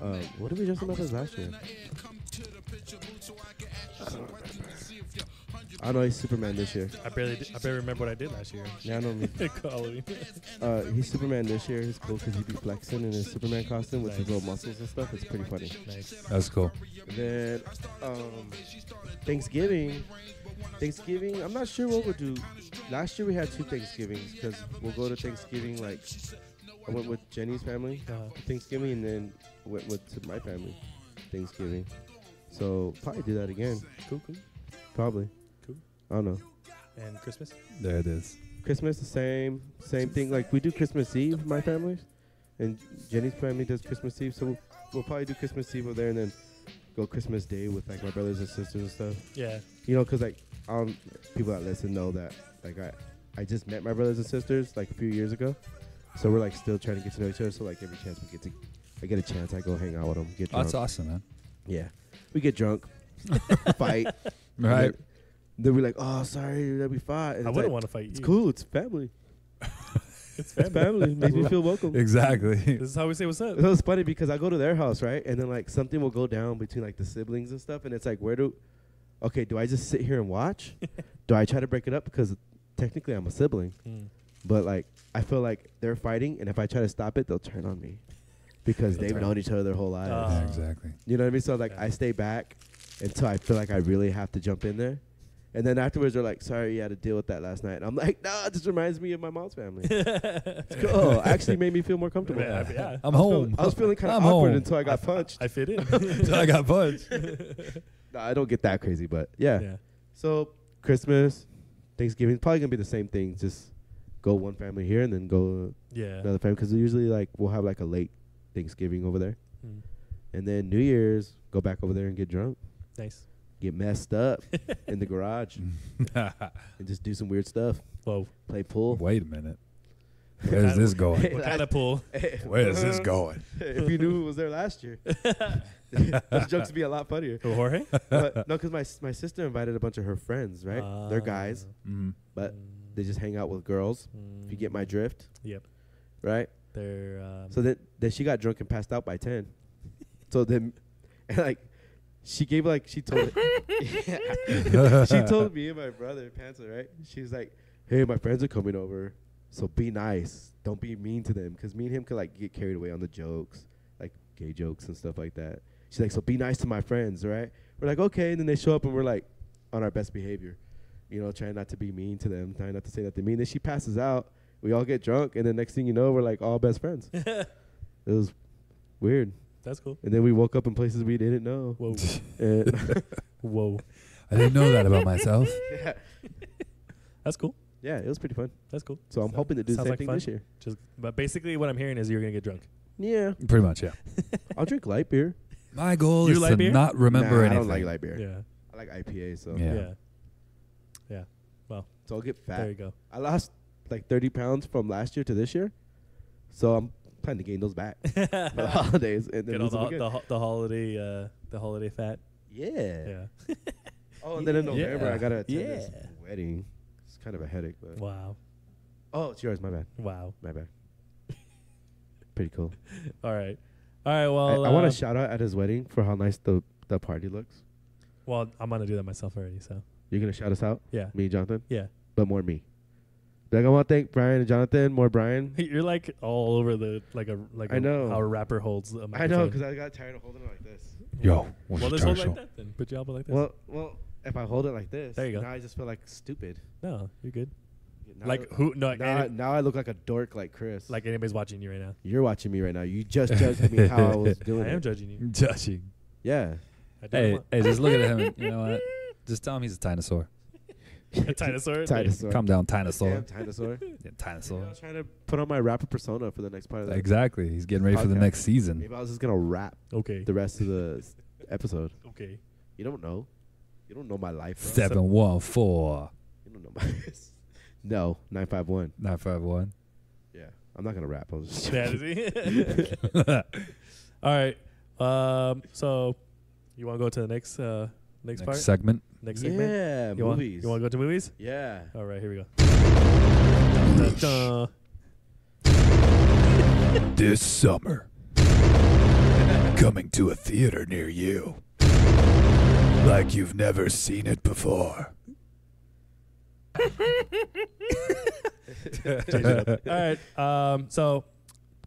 okay. What did we dress him up as last year? I know he's Superman this year. I barely remember what I did last year. Yeah, I know me. Halloween. He's Superman this year. He's cool because he be flexing in his Superman costume with his Nice. little muscles and stuff. It's pretty funny. Nice. That's cool. And then Thanksgiving, I'm not sure what we'll do. Last year we had 2 Thanksgivings because we'll go to Thanksgiving, like, I went with Jenny's family to Thanksgiving and then went to my family Thanksgiving. So probably do that again. Cool. Probably. Cool. I don't know. And Christmas? There it is. Christmas, the same thing. Like, we do Christmas Eve, my family, and Jenny's family does Christmas Eve. So we'll probably do Christmas Eve over there and then go Christmas Day with, like, my brothers and sisters and stuff. Yeah. You know, because, like, people that listen know that, like, I just met my brothers and sisters, like, a few years ago. So we're, like, still trying to get to know each other. So, like, every chance I get a chance, I go hang out with them, get Oh, drunk. that's awesome, man. Yeah. We get drunk, fight. Right. Then we're like, oh, sorry that we fought. And I it's wouldn't like, want to fight you. It's cool. It's family. It's It's family. Makes me feel welcome. Exactly. This is how we say what's up. It was funny because I go to their house, right? And then, like, something will go down between, like, the siblings and stuff. And it's like, do I just sit here and watch? Do I try to break it up? Because technically I'm a sibling. Mm. But, like, I feel like they're fighting. And if I try to stop it, they'll turn on me. Because they've known each other their whole lives. Yeah, exactly. You know what I mean? So, like, Yeah. I stay back until I feel like I really have to jump in there. And then afterwards, they're like, sorry, you had to deal with that last night. And I'm like, no, it just reminds me of my mom's family. It's cool. Actually made me feel more comfortable. Yeah. I'm home. I was feeling kind of I'm awkward home. until I got punched. I fit in. Until I got punched. No, I don't get that crazy, but yeah. Yeah. So Christmas, Thanksgiving, probably going to be the same thing. Just go one family here and then go Yeah. another family. Because usually, like, we'll have, like, a late Thanksgiving over there. Mm. And then New Year's, go back over there and get drunk. Nice. Get messed up in the garage and just do some weird stuff. Whoa. Play pool. Wait a minute. Where's this going? What kind of pool? Where is this going? If you knew who was there last year, those jokes would be a lot funnier. Who, Jorge? But no, because my sister invited a bunch of her friends, right? They're guys, Mm. but they just hang out with girls. If you get my drift, Yep. right? They're. So then she got drunk and passed out by 10. So then, and like, she told she told me and my brother, Panther, right? She's like, hey, my friends are coming over, so be nice. Don't be mean to them. Because me and him could, like, get carried away on the jokes, like gay jokes and stuff like that. She's like, so be nice to my friends, right? We're like, okay. And then they show up and we're like on our best behavior, you know, trying not to be mean to them, trying not to say nothing mean. Then she passes out. We all get drunk. And then next thing you know, we're like all best friends. It was weird. That's cool. And then we woke up in places we didn't know. Whoa. And Whoa. I didn't know that about myself. yeah. That's cool. Yeah, it was pretty fun. That's cool. So I'm hoping to do the Sounds same like thing fun. this year. But basically, what I'm hearing is you're gonna get drunk. Yeah, Pretty much, yeah. I'll drink light beer. My goal You is like to beer? not remember Nah, anything. I don't like light beer. Yeah. I like IPA, so Yeah. Yeah. so I'll get There fat. you go. I lost like 30 pounds from last year to this year, so I'm planning to gain those back for the holidays and then Get all lose them again. the holiday fat. Yeah. Yeah. Oh, and then in November Yeah. I gotta attend this Yeah. wedding. It's kind of a headache, but Wow. oh, it's yours. My bad. Wow. My bad. Pretty cool. All right. Well, I want to shout out at his wedding for how nice the party looks. Well, I'm gonna do that myself already. So You're gonna shout us out, yeah. me, Jonathan, Yeah. but more me. Like, I want to thank Brian and Jonathan. More Brian. You're like all over the I know. how a rapper holds a I know, microphone. because I got tired of holding it like this. Yo, Well, let's hold it like that then. Put your elbow like this. Well, if I hold it like this, There you go. now I just feel like stupid. No, you're good. Now Like who? No, now I look like a dork like Chris. like anybody's watching you right now. You're watching me right now. You just judged me how I was doing I am it. judging you. Judging. Yeah. I don't Hey, want hey, just look at him. And, you know what? Just tell him he's a dinosaur. a dinosaur. Dinosaur. Calm down, Damn, dinosaur. dinosaur. Yeah, dinosaur. I was trying to put on my rapper persona for the next part of the Exactly. He's getting ready for the podcast. next season. Maybe I was just gonna rap Okay. the rest of the episode. Okay. You don't know. You don't know my life, bro. 714 You don't know my. No, 951. 951. Yeah, I'm not gonna rap. I was just Yeah, is he? All right. So you want to go to the next part? Next segment. Next segment. Yeah, You movies. Want to go to movies? Yeah. All right. Here we go. Dun, dun, dun. This summer. Coming to a theater near you. Like you've never seen it before. All right. So,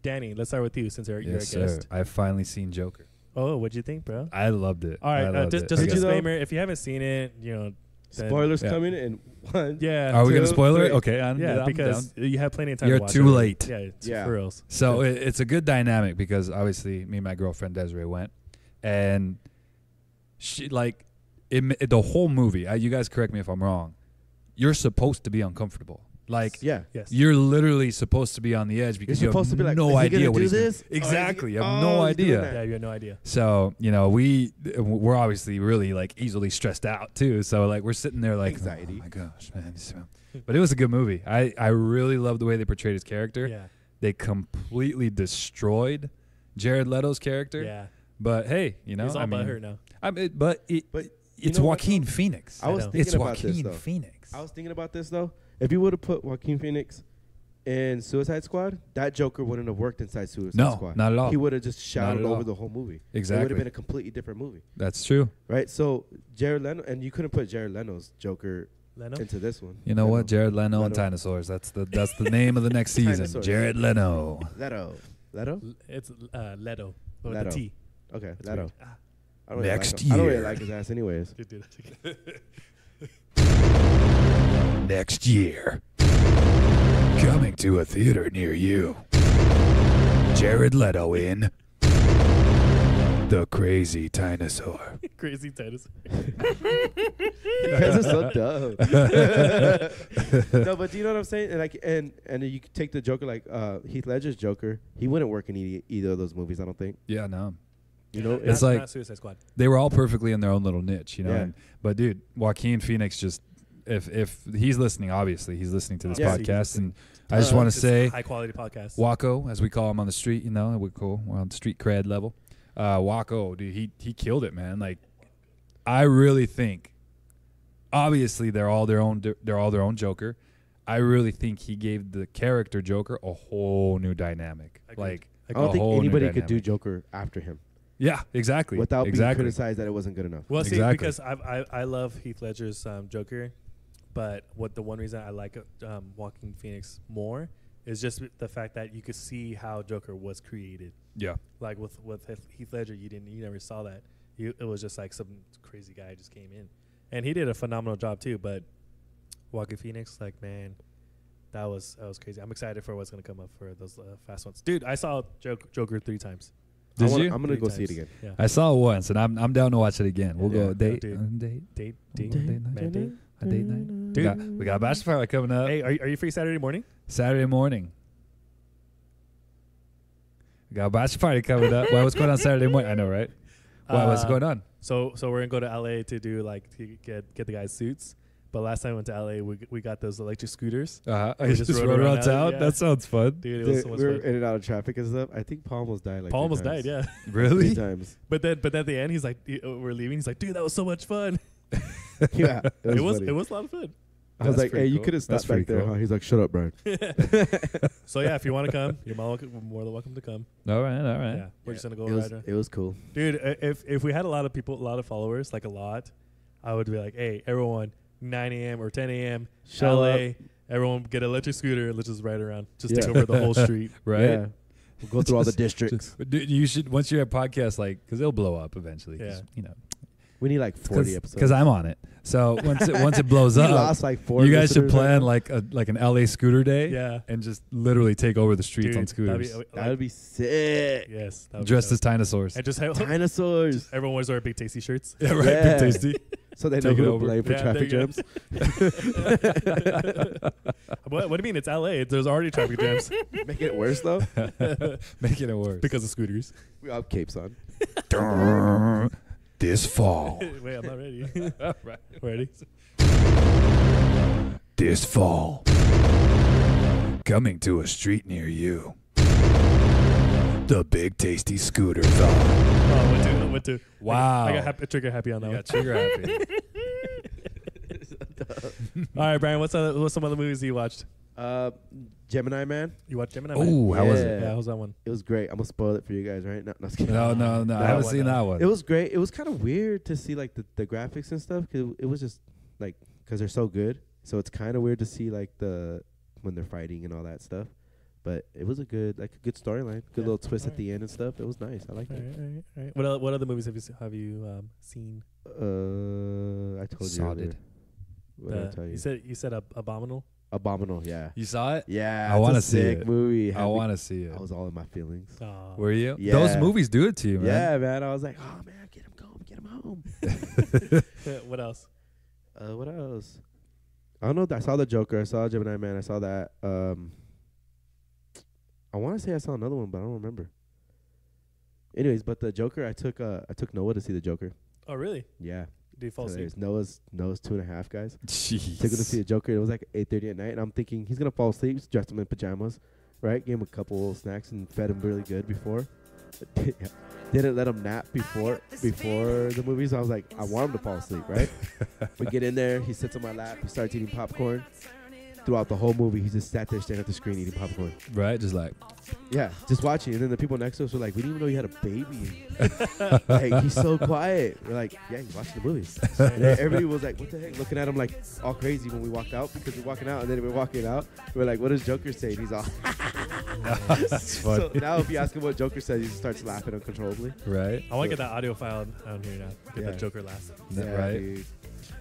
Danny, let's start with you since you're a Yes, guest. sir. I've finally seen Joker. Oh, what'd you think, bro? I loved it. All I right. loved Just it. just a Did you though? disclaimer: if you haven't seen it, then- Spoilers Yeah. coming in 1. Yeah. Are we gonna two, spoil it? three. Okay, I'm because down. you have plenty of time. You're to watch too it. late. Yeah, it's Yeah. for reals. So it's a good dynamic because obviously me and my girlfriend Desiree went, and she the whole movie. You guys correct me if I'm wrong. You're supposed to be uncomfortable. Like Yeah. Yes. you're literally supposed to be on the edge because You're you supposed have to be like, no is he idea gonna what do he's gonna- this? Exactly. You have Oh, no he's doing idea. that. Yeah, you had no idea. So we're obviously really like easily stressed out too. So like we're sitting there like Anxiety. oh my gosh, man. But it was a good movie. I really love the way they portrayed his character. Yeah. They completely destroyed Jared Leto's character. Yeah. But hey, He's all butthurt now. But it's know what, Joaquin though? Phoenix. I was know. thinking It's about this, Joaquin though. Phoenix. I was thinking about this, though. If you would have put Joaquin Phoenix in Suicide Squad, that Joker wouldn't have worked inside Suicide No, Squad. not at all. He would have just shouted at all. over the whole movie. It would Exactly. have been a completely different movie, That's true. right? So Jared Leno, and you couldn't put Jared Leno's Joker Leno. into this one. You know Leno. what? Jared Leno and Leto. Dinosaurs. That's the name of the next season. Dinosaurs. Jared Leno. Leto? It's Leto with Leto. the T. Okay, It's Leto. weird. Ah, I don't really Next like him. I don't really year. like his ass anyways. dude, Next year. Coming to a theater near you. Jared Leto in The Crazy Dinosaur. Crazy dinosaur. You guys are so dumb. No, but do you know what I'm saying? And like, and you could take the Joker, like Heath Ledger's Joker. He wouldn't work in either of those movies. I don't think. Yeah, no. You know, It's not, like- not Suicide Squad. They were all perfectly in their own little niche, you know. Yeah. But dude, Joaquin Phoenix just if he's listening, obviously he's listening to this Yeah. podcast, and I just want to It's a say, high quality podcast. Waco, as we call him on the street, you know, we're cool. We're on street cred level. Waco, dude, he killed it, man. Like, I really think, obviously they're all their own Joker. I really think he gave the character Joker a whole new dynamic. Agreed. Like, I don't a think whole new anybody could do dynamic. Joker after him Yeah, exactly. without being exactly. criticized that it wasn't good enough. Well, see, Exactly. because I love Heath Ledger's Joker, but the one reason I like Joaquin Phoenix more is just the fact that you could see how Joker was created. Yeah. Like with Heath Ledger, you never saw that. It was just like some crazy guy just came in, and he did a phenomenal job too. But Joaquin Phoenix, like, man, that was crazy. I'm excited for what's gonna come up for those fast ones, dude. I saw Joker 3 times. Did you? I'm gonna 3 go see it times. again. Yeah. I saw it once, and I'm down to watch it again. We'll Yeah. go date, dude. date, Date date night. a date night. Dude. We got Bachelor Party coming up Hey, are you free Saturday morning? Saturday morning. We got Bachelor Party coming up. What's going on Saturday morning? I know, right? What's going on? So we're gonna go to LA to do to get the guys suits. But last time I went to LA, we got those electric scooters. I We just just rode rode around around town. yeah. That sounds fun. Dude, it was so much we were fun. in and out of traffic and stuff. I think Paul almost died. Like Paul 3 almost times. died, yeah. 3 Really? times. But then at the end, he's like, we're leaving. He's like, dude, that was so much fun. Yeah, It was funny. a lot of fun. I was That's like, pretty hey, you cool. could have That's stopped back pretty there. cool. Huh? He's like, shut up, Brian. So yeah, if you want to come, you're more than welcome to come. All right. Yeah, we're just gonna go ride around. It was cool. Dude, if we had a lot of people, a lot of followers, like a lot, I would be like, hey, everyone, 9 a.m. or 10 a.m. Show LA, up. everyone get an electric scooter. Let's just ride around. Just Yeah. take over the whole street. Right? Yeah. We'll go through all the districts. Dude, you should, once you're at podcast, like, because it'll blow up eventually. 'cause, Yeah. you know, We need like 40 episodes. because I'm on it. So once it blows we up, lost like 4 you guys should listeners right plan now. like an LA scooter day. Yeah. And just literally take over the streets Dude, on scooters. That would be sick. yes. That would be Dressed dope. as dinosaurs. And just have Dinosaurs. everyone wears their big tasty shirts. Yeah, right. Yeah. Big tasty. So they know Take it who to over. blame for Yeah, traffic there you jams. What do you mean? It's LA. There's already traffic jams Make it worse though. Making it worse. because of scooters. We all have capes on. This fall. Wait, I'm not ready. Ready? This fall. Coming to a street near you. The Big Tasty Scooter Thon. Oh, went to. Wow. I got trigger happy on that You one. got trigger happy. All right, Brian. What's some other movies you watched? Gemini Man. You watched Gemini Man? Oh, how was it? Yeah, how's that one? It was great. I'm gonna spoil it for you guys, right? No, just kidding. No, I That haven't one, seen that one. It was great. It was kind of weird to see like the graphics and stuff because it was just like because they're so good. So it's kind of weird to see like when they're fighting and all that stuff. But it was a good storyline, good little twist at the end and stuff. It was nice. I liked it. All right. What other movies have you seen? I told you earlier. Sodded. What did I tell you? You said Abominable. Abominable, yeah. You saw it? Yeah, I want to it's a see sick it. movie. I want to see it. I was all in my feelings. Were you? Yeah. Those movies do it to you, man. Yeah, man. I was like, oh man, get him home, get him home. What else? What else? I don't know. I saw the Joker. I saw Gemini Man. I saw that. I want to say I saw another one, but I don't remember. Anyways, but the Joker, I took Noah to see the Joker. Oh, really? Yeah. Did he fall asleep? Noah's 2.5, guys. Jeez. Took him to see the Joker. It was like 8:30 at night, and I'm thinking he's gonna fall asleep. Just dressed him in pajamas, right? Gave him a couple snacks and fed him really good before. Didn't let him nap before the movie, so I was like, I want him to fall asleep, right? We get in there, he sits on my lap, he starts eating popcorn. Throughout the whole movie, he just sat there staring at the screen eating popcorn. Right? Just like. Yeah, just watching. And then the people next to us were like, we didn't even know you had a baby. Like, he's so quiet. We're like, yeah, he's watching the movie. And then everybody was like, what the heck? Looking at him like all crazy when we walked out, because we're walking out, and then we're walking out. We're like, what does Joker say? And he's all. That's fun. So now if you ask him what Joker says, he just starts laughing uncontrollably. Right? I want to get that audio file down here now. Get Yeah. that Joker laugh. Right? Dude.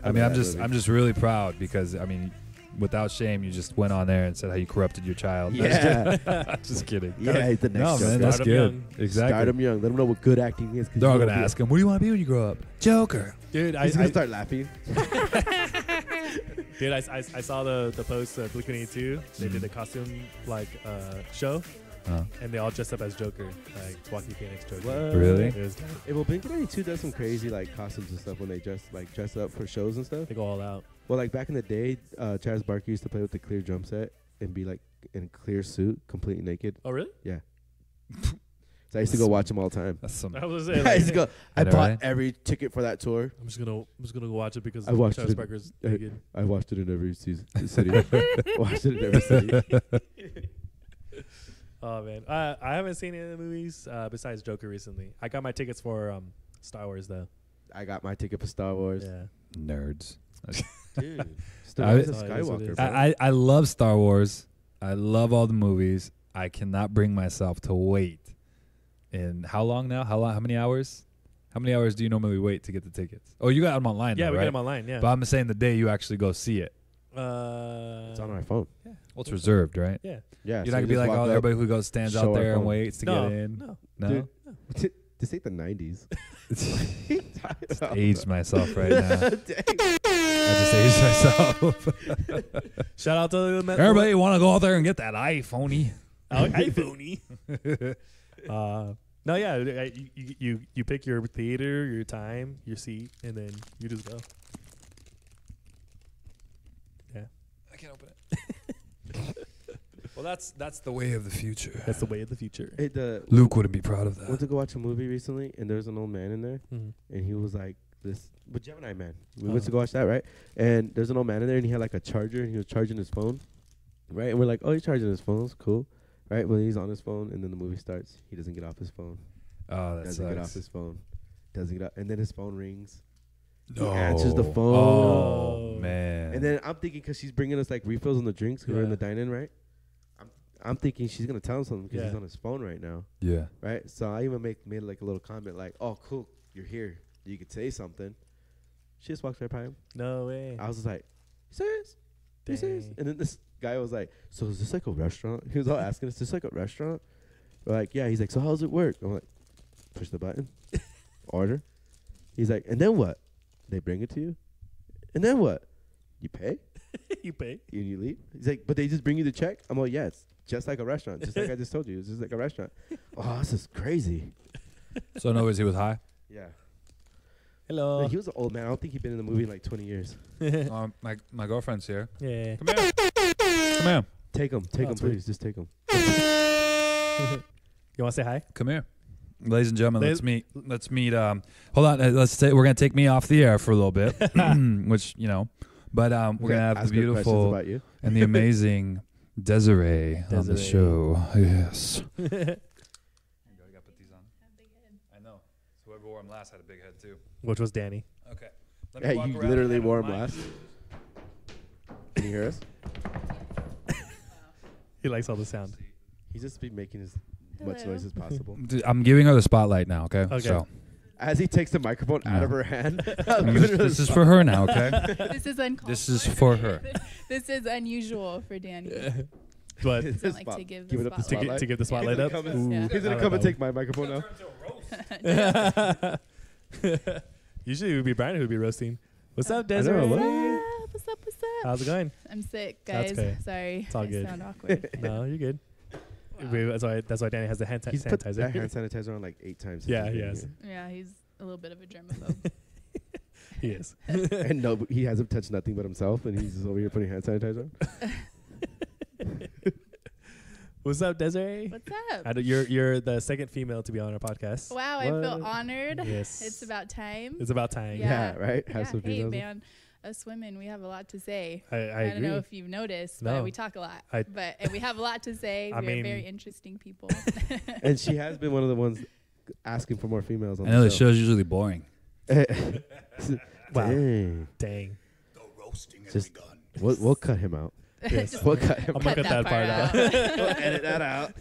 I mean, I'm just really proud because, I mean, without shame, you just went on there and said how you corrupted your child. Yeah. Just kidding. Yeah, he's the next No, Joker. man, that's Start 'em good. young. Exactly. Start him young. Let him know what good acting is. 'cause They're all he's going to be- ask him, what do you want to be when you grow up? Joker. Dude, He's going to start laughing. Dude, I saw the post of Blink-182. They did a costume show, and they all dressed up as Joker, like Joaquin Phoenix Joker. What? Really? It was dope. Hey, well, Blink-182 does some crazy like costumes and stuff when they dress up for shows and stuff. They go all out. Well, like back in the day, Travis Barker used to play with the clear drum set and be like in a clear suit, completely naked. Oh, really? Yeah. So I used to go watch him all the time. That's some. I was saying, I used to go. I Ain't it bought right? every ticket for that tour. I'm just gonna go watch it because I watched Travis it. Barker's I- naked. I watched it in every city. Watched it in every city. Oh man, I haven't seen any of the movies besides Joker recently. I got my tickets for Star Wars though. I got my ticket for Star Wars. Yeah. Nerds. Dude, I- Star Wars is Oh, it is what it Skywalker, is. bro. I love Star Wars. I love all the movies. I cannot bring myself to wait. And how long now? How many hours? How many hours do you normally wait to get the tickets? Oh, you got them online. Yeah, though, we right? get them online. Yeah. But I'm saying the day you actually go see it. It's on my phone. Well, it's reserved, right? Yeah. Yeah, You're so not gonna you be just like, walk oh, up, everybody who goes stands show out our there and phone. waits to No, get in. no. No, Dude. This ain't the 90s. aged myself right now. Dang. I just aged myself. Shout out to the Everybody want to go out there and get that iPhone-y. iPhone. No, yeah, you pick your theater, your time, your seat, and then you just go. Yeah, I can't open it. Well, that's the way of the future. that's the way of the future. Hey, Luke wouldn't be proud of went that. to go watch a movie recently, and there's an old man in there, Mhm. and he was like this, but Gemini Man. We went to go watch that, right? And there's an old man in there, and he had like a charger, and he was charging his phone, right? And we're like, oh, he's charging his phone, it's cool, right? Well, he's on his phone, and then the movie starts. He doesn't get off his phone. Oh, that Doesn't get off sucks. his phone. Doesn't get up, and then his phone rings. No. He answers the phone. Oh, man. And then I'm thinking, because she's bringing us like refills on the drinks, because we're in Yeah. the dine-in, right? I'm thinking she's gonna tell him something because Yeah. he's on his phone right now. Yeah. Right? So I even made like a little comment like, "Oh, cool, you're here. You could say something." She just walks right by him. No way. I was just like, "You serious? You serious?" Dang. And then this guy was like, "So is this like a restaurant?" He was all asking, "Is this like a restaurant?" We're like, "Yeah." He's like, "So how does it work?" I'm like, "Push the button, order." He's like, "And then what? They bring it to you, and then what? You pay You pay. and you leave." He's like, "But they just bring you the check." I'm like, "Yeah, it's just like a restaurant, just like I just told you. It's just like a restaurant." Oh, this is crazy. So in other words, he was high. Yeah. Hello. Like, he was an old man. I don't think he'd been in the movie in like 20 years. My girlfriend's here. Yeah. Come here. Come here. Take him, Oh, please. sweet. Just take him. You want to say hi? Come here. Ladies and gentlemen, Ladies- let's meet. Hold on. We're gonna take me off the air for a little bit, which but we're gonna have the Ask her questions beautiful about you. and the amazing Desiree on the Desiree. show. Yes. You gotta put these on. I know. So whoever wore them last had a big head too. Which was Danny. Okay. Yeah, you literally wore him last. you hear us? He likes all the sound. He's just be making as much Hello. noise as possible. I'm giving her the spotlight now, okay? Okay. So As he takes the microphone out Yeah. of her hand. this is for her now, okay? This is uncalled This is for her. This is unusual for Danny. But His Doesn't like spot- to give give the it up the spotlight. to give the spotlight He's up. gonna come and- Yeah. He's gonna I come like and take my microphone now. Usually it would be Brian who would be roasting. What's up, I know, Desiree? what? What's up? What's up? How's it going? I'm sick, That's guys. okay. Sorry. It's all I good. sound awkward. No, you're good. Wow. That's why Danny has the hand He's put sanitizer. that hand sanitizer on like 8 times. since Yeah, he's he been has. Yeah, he's a little bit of a germaphobe. He is. here. And no, he hasn't touched nothing but himself, and he's just over here putting hand sanitizer on. What's up, Desiree? What's up? You're the second female to be on our podcast. Wow, I feel What? honored. Yes. It's about time. It's about time. Yeah. Yeah, right? Have Yeah, some hey, females. man. Us women, we have a lot to say. I I don't agree. know if you've noticed, No. but we talk a lot. I- And we have a lot to say. I We're mean- very interesting people. And she has been one of the ones asking for more females on I know the the show. show's usually boring. Wow. Dang. Dang. Just, we'll cut him out. Yes. We'll cut him I'm out. gonna cut that part out. We'll edit that out.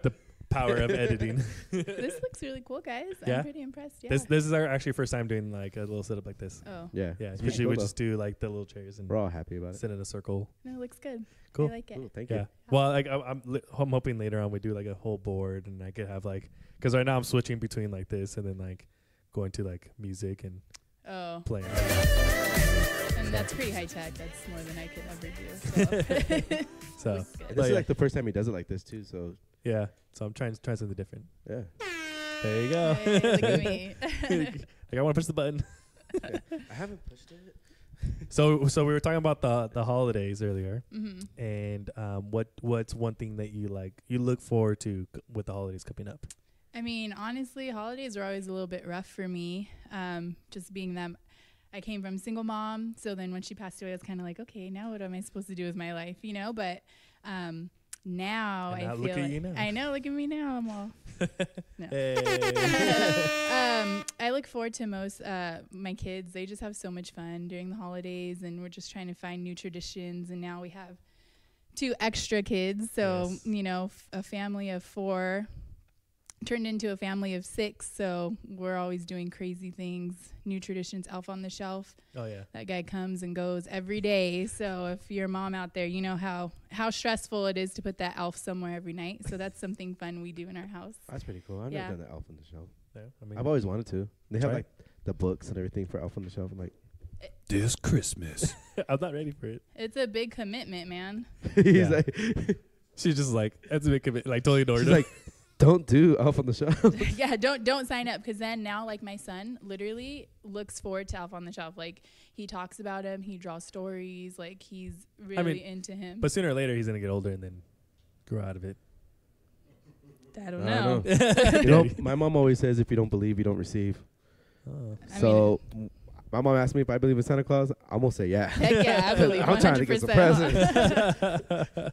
The power of editing. This looks really cool, guys. Yeah? I'm pretty impressed. Yeah. This is our actually first time doing like a little setup like this. Oh, Yeah. Yeah, It's usually cool we though. just do like the little chairs and We're all happy about it. sit in a circle. no, it looks good. Cool. I like it. Cool, thank Yeah. you. Well, like I'm hoping later on we do like a whole board and I could have like, because right now I'm switching between like this and then like going to like music and Oh, playing. and that's pretty high tech. That's more than I could ever do. So. So Looks good. This But is yeah. like the first time he does it like this too, so yeah, so I'm trying something different. yeah. There you go. Hey, look at me. Like I want to push the button. I haven't pushed it. So we were talking about the holidays earlier, hmm and what's one thing that you look forward to with the holidays coming up? I mean, honestly, holidays are always a little bit rough for me. Just being that I came from single mom, so then when she passed away, I was kind of like, okay, now what am I supposed to do with my life, you know? But now And I now feel look at like- you now. I know, look at me now. I'm all. No. Hey. I look forward to most my kids. They just have so much fun during the holidays, and we're just trying to find new traditions. And now we have 2 extra kids, so Yes. you know, a family of 4 turned into a family of 6. So we're always doing crazy things, new traditions. Elf on the Shelf. Oh yeah. That guy comes and goes every day. So if you're a mom out there, you know how stressful it is to put that elf somewhere every night. So that's something fun we do in our house. That's pretty cool. I've Yeah. never done the Elf on the Shelf. Yeah, I mean, I've always wanted to. They have Try like the books and everything for Elf on the Shelf. I'm like, This Christmas. I'm not ready for it. It's a big commitment, man. he's Yeah. like, She's just like, that's a big commitment. Like totally ignored she's it. like, don't do Elf on the Shelf. Yeah, don't sign up, because then now, like, my son literally looks forward to Elf on the Shelf. Like, he talks about him, he draws stories, like, he's really into him. But sooner or later he's gonna get older and then grow out of it. I don't I know. don't know. You know, my mom always says, if you don't believe, you don't receive. Oh. I So my mom asked me if I believe in Santa Claus. I'm gonna say yeah. Heck yeah, I believe I'm trying to get some 100%. presents.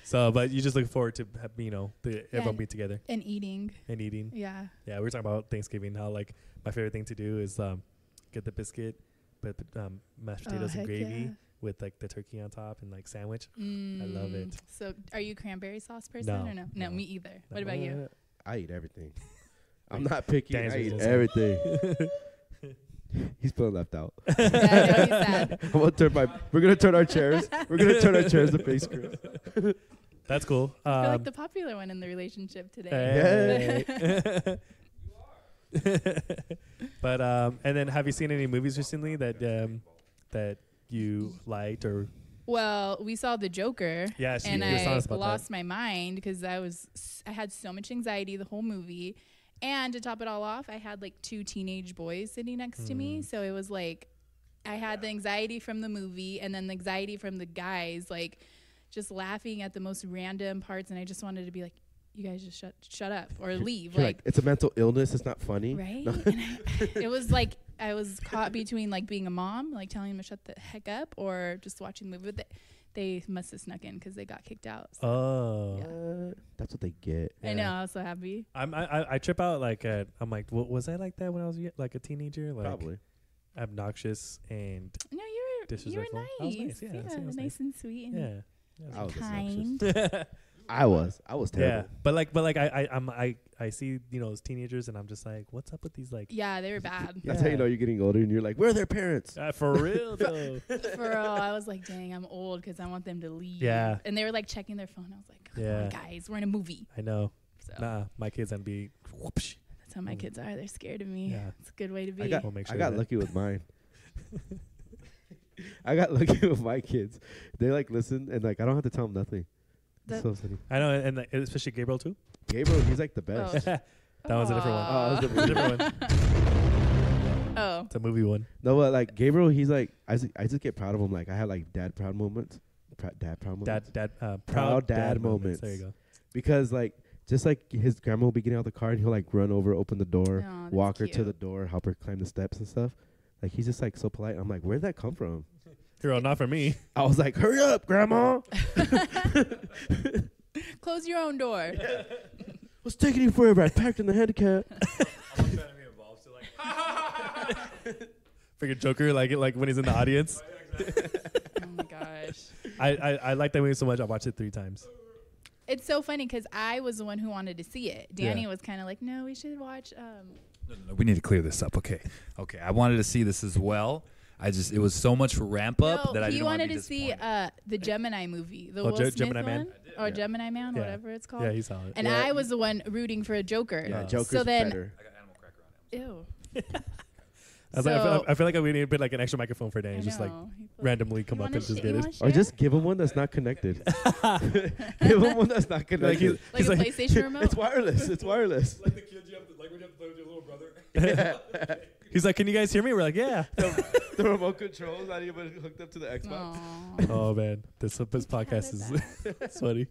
So, but you just look forward to everyone being together And eating. and eating. Yeah. Yeah, we were talking about Thanksgiving. How like my favorite thing to do is get the biscuit, put mashed potatoes and heck gravy yeah. with like the turkey on top and like sandwich. I love it. So, are you cranberry sauce person No, or no? No, no. me either. What about you? I eat everything. I'm not picky. Dan's I eat just- everything. He's feeling left out. Yeah, I know he's sad. We're gonna turn our chairs. We're gonna turn our chairs to face Chris. That's cool. I feel like the popular one in the relationship today. Hey. But and then have you seen any movies recently that that you liked or? Well, we saw The Joker. Yeah, she And was telling I us about lost my mind because I had so much anxiety the whole movie. And to top it all off, I had like 2 teenage boys sitting next to me. So it was like I had the anxiety from the movie and then the anxiety from the guys, like just laughing at the most random parts. And I just wanted to be like, you guys just shut up or leave. You're like, it's a mental illness. It's not funny. Right? No. And it was like I was caught between like being a mom, like telling them to shut the heck up, or just watching the movie. But they must have snuck in because they got kicked out. So. Oh, That's what they get. I know. I was so happy. I trip out like I'm like, was I like that when I was like a teenager? Like Probably. obnoxious and No, you're You disrespectful. were I was nice. nice. Yeah, Yeah, I was nice and sweet and Yeah. I was kind. I was Yeah, terrible. but like I see those teenagers and I'm just like, what's up with these like? Yeah, they were bad. That's how you know you're getting older, and you're like, where are their parents? For real though. For real, I was like, dang, I'm old because I want them to leave. Yeah. And they were like checking their phone. I was like, come Yeah. on, guys, we're in a movie. I know. So Nah, my kids and be. Whoopsh. that's how my kids are. They're scared of me. Yeah. It's a good way to be. I got, We'll make I sure got that- lucky with mine. I got lucky with my kids. They like listen, and like I don't have to tell them nothing. That- So funny. I know, and like, especially Gabriel too. Gabriel, he's like the best. Oh. That was a different one. Oh, that was It's a different one. Oh. It's a movie one. No, but like Gabriel, he's like I just get proud of him. Like I have like dad proud moments. Dad proud moments. Proud dad moments. There you go. Because like just like his grandma will be getting out of the car and he'll like run over, open the door, Aw, that's walk her to cute. the door, help her climb the steps and stuff. Like he's just like so polite. I'm like, where'd that come from? Girl, not for me. I was like, hurry up, grandma. Close your own door. What's taking you forever? I packed in the handicap. Freaking Joker, like when he's in the audience. Oh my gosh. I like that movie so much. I watched it 3 times. It's so funny because I was the one who wanted to see it. Danny Yeah. was kind of like, no, we should watch. No, we need to clear this up. Okay. I wanted to see this as well. It was so much ramp up No, that I he didn't want wanted to be to see disappointed. the Gemini movie, the Oh, Will Smith Gemini one, Man? or Gemini Man, Yeah. whatever it's called. Yeah, he saw it. and Yeah. I was the one rooting for a Joker. Yeah, Oh. Joker's So then- better. I got animal cracker on it. Ew. I feel like we need to put like an extra microphone for Danny. I Just like know. He put- randomly come You up wanna and just sh- get you it. wanna Or share? just give him one that's not connected. Give him one that's not connected. Like he's like a PlayStation remote. It's wireless. It's wireless. Like the kids you have to, like when you have to play with your little brother. He's like, can you guys hear me? We're like, yeah. The remote control is not even hooked up to the Xbox. Aw. Oh man, this podcast it is it's funny.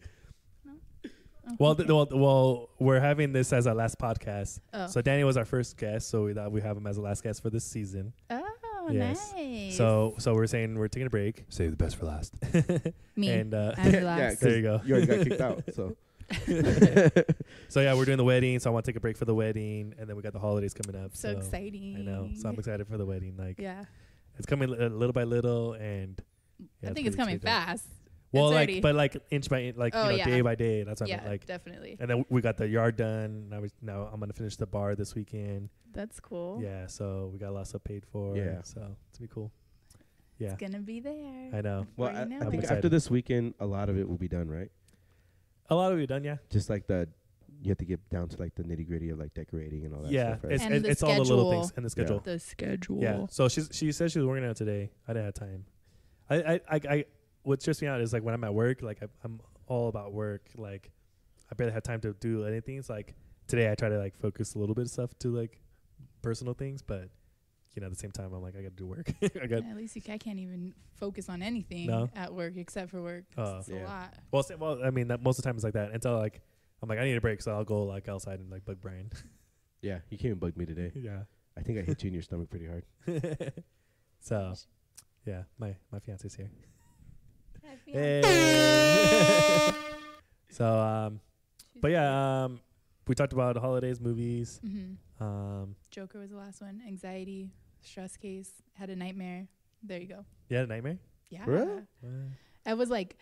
Oh, Well, okay. well, we're having this as our last podcast. Oh. So Danny was our first guest, so we thought we'd have him as the last guest for this season. Oh, Yes. nice. So we're saying we're taking a break. Save the best for last. me, And I'm the Yeah, last. There you go. You already got kicked out. So so yeah, we're doing the wedding. So I want to take a break for the wedding, and then we got the holidays coming up. So exciting. I know. So I'm excited for the wedding. Like Yeah, it's coming little by little, and yeah, I think it's coming fast. Well, It's like already- but like inch by inch, like Oh, yeah. day by day. That's what I Yeah, meant. Like, definitely. and then we got the yard done. Now I'm gonna finish the bar this weekend. That's cool. Yeah, so we got a lot of stuff paid for. Yeah. So it's gonna be cool. Yeah, It's gonna be there. I know. well, Before you know I think it. after excited. this weekend, a lot of it will be done, right? A lot of you done, yeah. Just like you have to get down to like the nitty gritty of like decorating and all that Yeah, stuff, right? it's And the it's all the little schedule. things and the schedule. The schedule. Yeah. So she said she was working on it today. I didn't have time. I what stressed me out is like when I'm at work, like I'm all about work. Like I barely have time to do anything. It's like today I try to like focus a little bit of stuff to like personal things, but at the same time I'm like I got to do work. I got At least I can't even focus on anything No? at work except for work. It's Yeah. a lot. well I mean that most of the time it's like that until like I'm like I need a break, so I'll go like outside and like bug Brian. Yeah, you came and bugged me today. Yeah. I think I hit you in your stomach pretty hard. So yeah, my fiance's here. She's So but yeah, we talked about holidays, movies. Mhm. Joker was the last one. Anxiety, stress case, had a nightmare. There you go. Yeah, nightmare. Yeah. Really? I was like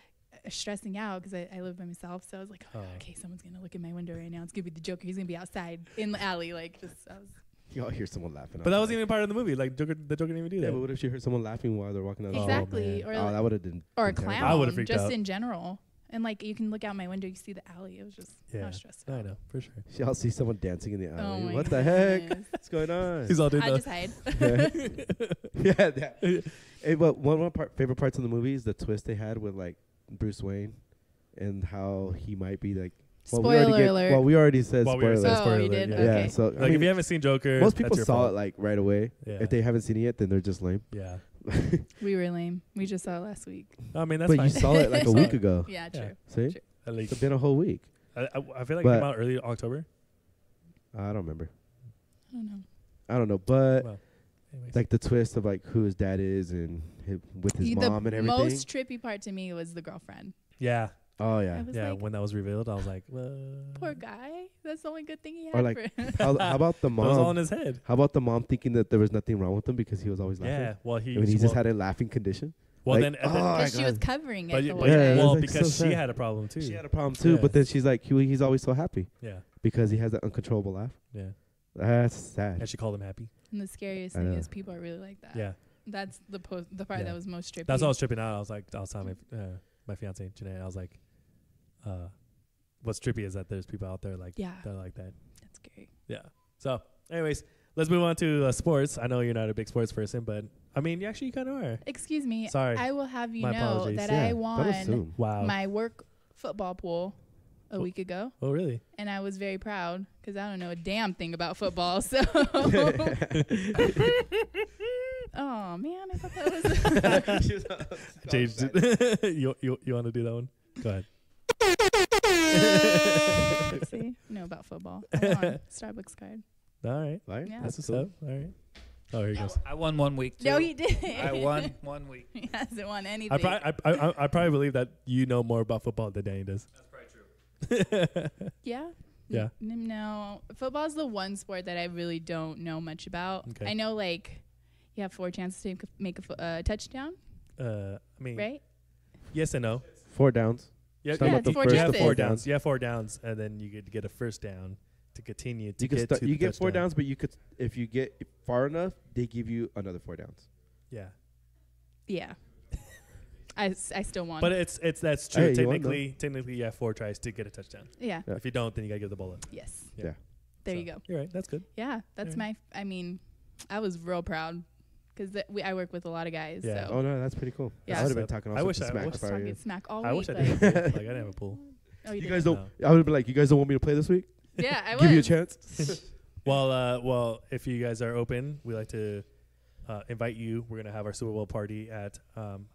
stressing out because I live by myself. So I was like, Oh. okay, someone's going to look at my window right now. It's going to be the Joker. He's going to be outside in the alley. Like, just, I was. Y'all hear someone laughing. But that wasn't outside. even part of the movie. Like the Joker didn't even do Yeah, that. but what if she heard someone laughing while they're walking down the Oh, street? Exactly. man. Or, Oh, like, that would have been. or a been terrible. clown. I would've freaked just out. in general. And like, you can look out my window, you see the alley. It was just, I Yeah. was stressed I out. know for sure. Y'all see someone dancing in the Oh alley. my What the heck? goodness. What's going on? He's all doing I the just hide. Yeah. Hey, but one of my favorite parts of the movie is the twist they had with like Bruce Wayne and how he might be like. Spoiler alert. Well, we already said Well, we already spoiler. said Oh, spoiler you alert, did? yeah. Yeah. Okay. So Like I mean, if you haven't seen Joker, most people that's your saw fault. it like right away. Yeah. If they haven't seen it yet, then they're just lame. Yeah. We were lame. We just saw it last week. I mean that's But fine. you saw it like a week ago. Yeah, Yeah. true. See, True. At least. it's been a whole week. I feel like it But- came out early October. I don't remember. I don't know. But Well, anyways. like the twist of like who his dad is and with his The mom and everything. most trippy part to me was the girlfriend. yeah. Oh I yeah. was Yeah, like, when that was revealed, I was like, poor guy. That's the only good thing he had Or like, for him. how about the That was all in mom? his head. How about the mom thinking that there was nothing wrong with him because he was always laughing? Yeah, well, he I mean, he well, just had a laughing condition. well like, then, oh, my Because she was God. covering it but, the but whole Yeah, time. it well, was, like, because so she sad. had a problem too. She had a problem too, Yeah. but then she's like, he's always so happy Yeah, because he has that uncontrollable laugh. yeah, That's sad. and she called him happy. And the scariest I thing know. is people are really like that. Yeah, That's the part Yeah. that was most trippy. that's why I was tripping out. I was telling my fiance Janae, I was like, what's trippy is that there's people out there like Yeah. that are like that. That's scary. Yeah. So, anyways, let's move on to sports. I know you're not a big sports person, but I mean, actually, you kind of are. Excuse me. Sorry. I will have you My know apologies. that Yeah, I don't won assume. Wow. my work football pool a week ago, Oh, really? and I was very proud because I don't know a damn thing about football. So, oh man, I thought that was. Changed it. You want to do that one? Go ahead. See, know about football. I won Starbucks card. All right. Right? Yeah. That's what's cool. up. All right. Oh, here he goes. I won 1 week. Too. No, he didn't. I won 1 week. He hasn't won anything. I probably believe that you know more about football than Danny does. That's probably true. Yeah. Yeah. No, football's the one sport that I really don't know much about. Okay. I know like you have 4 chances to make a touchdown, I mean, right? yes and no. 4 downs. Yeah, Talking Yeah, about it's 4 you have chances. 4 downs. You have 4 downs, and then you get a first down to continue to You can get start, to you the get 4 touchdown. downs, but you could, if you get far enough, they give you another 4 downs. Yeah, Yeah. I still won. but it's that's true. Hey, you won, Technically, you have 4 tries to get a touchdown. yeah. Yeah. If you don't, then you gotta give the ball up. Yes. Yeah. There So, you go. You're right. That's good. Yeah, that's Yeah. I mean, I was real proud because I work with a lot of guys. Yeah. So Oh no, that's pretty cool. Yeah. I would have So been talking all I sorts wish of I smack wish- about talking you. smack all I week. wish I like, didn't have a pool. Like I didn't have a pool. oh, you You guys didn't? don't. I would have been like, you guys don't want me to play this week? Yeah, I Give you a was. chance. Well, if you guys are open, we like to invite you. We're gonna have our Super Bowl party at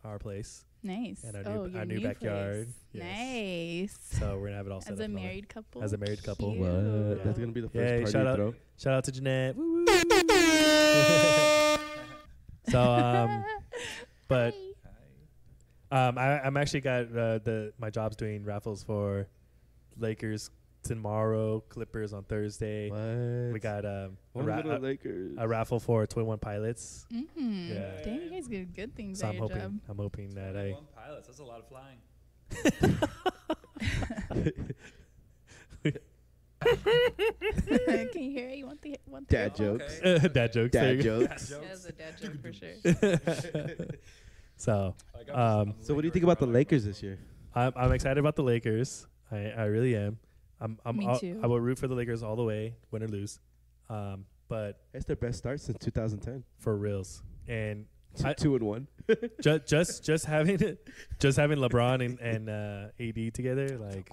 our place, Nice. And our oh, new- your our new new backyard. place. Yes. Nice. so we're gonna have it all set As up. a and all that. married couple. As a married couple. Cute. What? That's gonna be the first Yay, party shout you out. throw. Shout out to Jeanette. Woo, woo. So but I'm actually got my job's doing raffles for Lakers tomorrow, Clippers on Thursday. What? We got One of the Lakers. a raffle for 21 Pilots. Mm-hmm. Yeah. Dang, you guys get good things So at your job. I'm hoping that I. Pilots. That's a lot of flying. Can you hear it? You want the Dad jokes. Dad jokes. there Dad you go. jokes. That's a dad joke for sure. So So what do you think about the Lakers this year? I'm excited about the Lakers. I really am. Me too. I will root for the Lakers all the way, win or lose. But It's their best start since 2010. for reals, and I- 2-1. just having LeBron and AD together, like,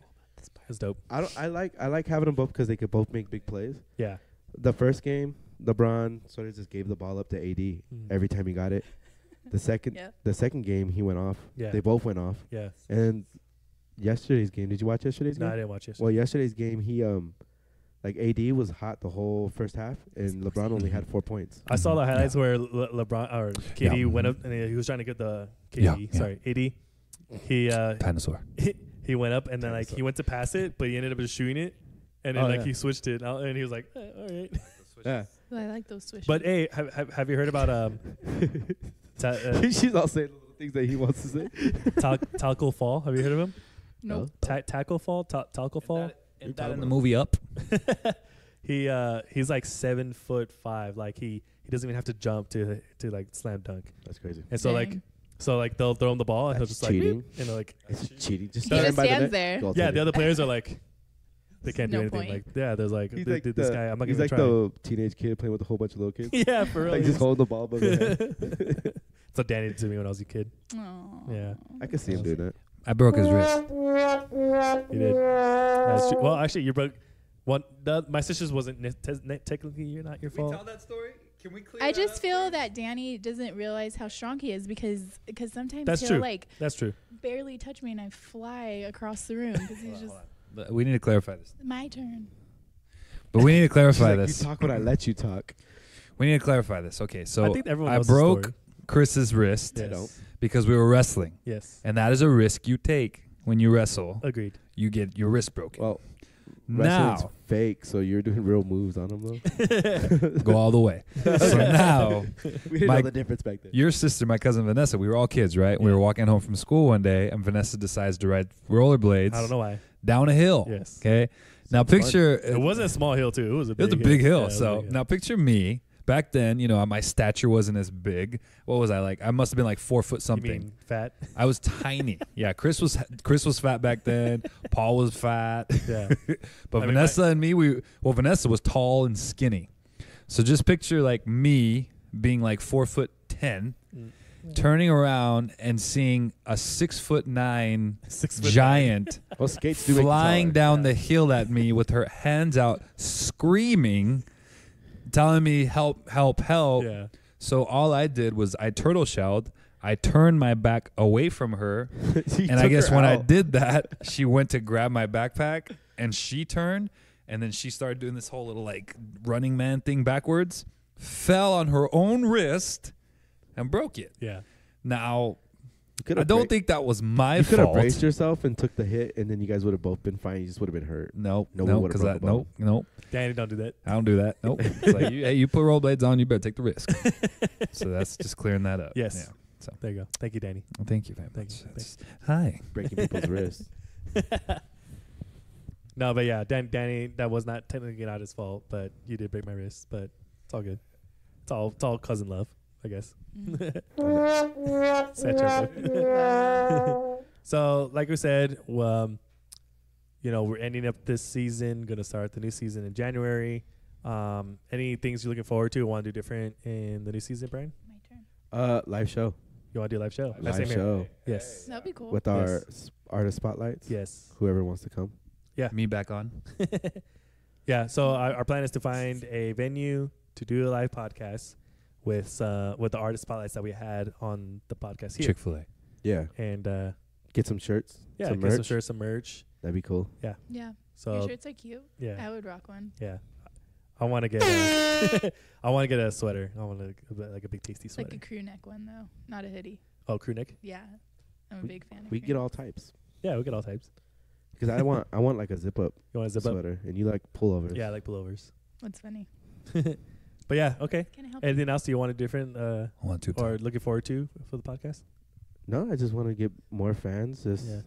it's dope. I like having them both because they could both make big plays. Yeah. The first game, LeBron sort of just gave the ball up to AD every time he got it. The second game, he went off. Yeah. They both went off. Yeah. And yesterday's game, did you watch yesterday's No, I game? didn't watch it. Well, yesterday's game, he like AD was hot the whole first half, and LeBron only had 4 points. I saw the highlights where LeBron or KD Yeah. went up and he was trying to get the KD. Yeah. Sorry, AD. He Panasaur. he went up and then like he went to pass it, but he ended up just shooting it, and then Oh, like yeah. he switched it, and he was like, all right. Yeah. I like those swishes. But hey, have you heard about She's all saying the little things that he wants to say. Tackle Fall? Have you heard of him? nope. Tackle Fall? Tackle Fall? Isn't that in the movie Up? He's like 7'5". Like he doesn't even have to jump to like slam dunk. That's crazy. And so Dang. like they'll throw him the ball and he'll That's just cheating. like and like It's cheating. Just He stand just by the stands net. there. Goal yeah, to the other players are like they can't do No anything. point. Like yeah, there's like, He's this like guy. I'm not he's gonna like try. the teenage kid playing with a whole bunch of little kids. Yeah, for real. Like just holding the ball above their head. That's what Danny did to me when I was a kid. Aw. Yeah, I could see him doing that. I broke his wrist. he did. That's true. Well, actually, you broke one. My sister's wasn't technically not your fault. that story? Can we clear I just feel that Danny doesn't realize how strong he is because sometimes That's he'll true. like That's true. barely touch me and I fly across the room because he's just But we need to clarify this. my turn. But we need to She's clarify like, this. you talk when I let you talk. We need to clarify this. Okay, so I think everyone I knows the broke story. Chris's wrist Yes. don't. because we were wrestling, Yes. and that is a risk you take. when you wrestle, Agreed. you get your wrist broken. Well, wrestling's now, fake, so you're doing real moves on them though. go all the way. So now, We didn't My- know the difference back then. your sister, my cousin Vanessa, we were all kids, right? We Yeah. were walking home from school one day, and Vanessa decides to ride rollerblades I don't know why. down a hill. Yes. Okay. Now fun. picture It wasn't a small hill too. It was a It big was a big hill. Yeah, it was a So big hill. now picture me back then. You know, my stature wasn't as big. What was I like? I must have been like 4 foot You something. mean fat? I was tiny. Yeah, Chris was fat back then. Paul was fat. Yeah. But I mean, Vanessa and me, Vanessa was tall and skinny. So just picture like me being like 4'10", turning around and seeing a 6'9" 6'9" giant Well, skates do make you flying taller. down the hill at me with her hands out, screaming, telling me help, help, help. Yeah. So all I did was I turtle shelled. I turned my back away from her, You and I took guess her when I out. did that, she went to grab my backpack, and she turned, and then she started doing this whole little like running man thing backwards, fell on her own wrist, and broke it. Yeah. Now, You could've I don't bra- think that was my you could have fault. braced yourself and took the hit, and then you guys would have both been fine. You just would have been hurt. No, No, we no, would've because broke a bone. nope. Danny, don't do that. I don't do that. Nope. It's like, hey, you put rollerblades on, you better take the risk. So that's just clearing that up. Yes. Yeah. There you go. Thank you, Danny. Well, thank you very Thank much. you. That's- Hi. Breaking people's wrists. No, but yeah, Danny, that was not technically not his fault, but you did break my wrist. But it's all good. It's all cousin love, I guess. Sad joke. So, like we said, you know, we're ending up this season, gonna start the new season in January. Any things you're looking forward to? Want to do different in the new season, Brian? My turn. Live show. You want to do a live show? Live Same here. show Yes. That'd be cool. with our artist spotlights. Yes. Whoever wants to come. Me back on. Yeah. So our plan is to find a venue to do a live podcast with the artist spotlights that we had on the podcast here, Chick-fil-A. Yeah. and Get some shirts. yeah, Some get some merch. shirts, some merch. That'd be cool. Yeah. So Your shirts are cute. yeah, I would rock one. yeah. I want to get I want to get a sweater. I want like a big tasty sweater. Like a crew neck one though, not a hoodie. Oh, crew neck. Yeah. I'm a big fan of We crew get neck. all types. Yeah, we get all types. Because I want like a zip up You want to zip up? sweater, and you like pullovers. Yeah, I like pullovers. What's funny? But yeah, okay. Can I help? Anything else you want to different 1, 2, or looking forward to for the podcast? No, I just want to get more fans. Just Yeah.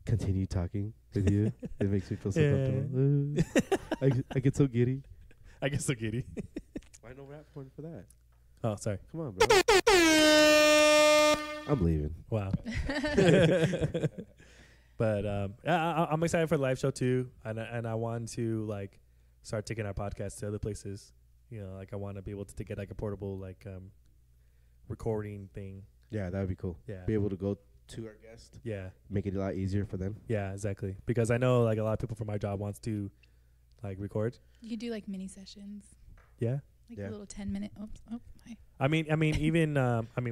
continue talking with you. It makes me feel so Yeah. comfortable. I get so giddy. I guess so, Giddy. Why no rap porn for that? Oh, sorry. Come on, bro. I'm leaving. Wow. But I'm excited for the live show too, and I want to like start taking our podcast to other places. You know, like I want to be able to get like a portable like recording thing. Yeah, that would be cool. Yeah. Be able to go to our guest, Yeah, make it a lot easier for them. yeah, exactly. Because I know like a lot of people from my job wants to like record. You could do like mini sessions, Yeah. like Yeah. a little 10-minute. Oops. Oh, hi. I mean, even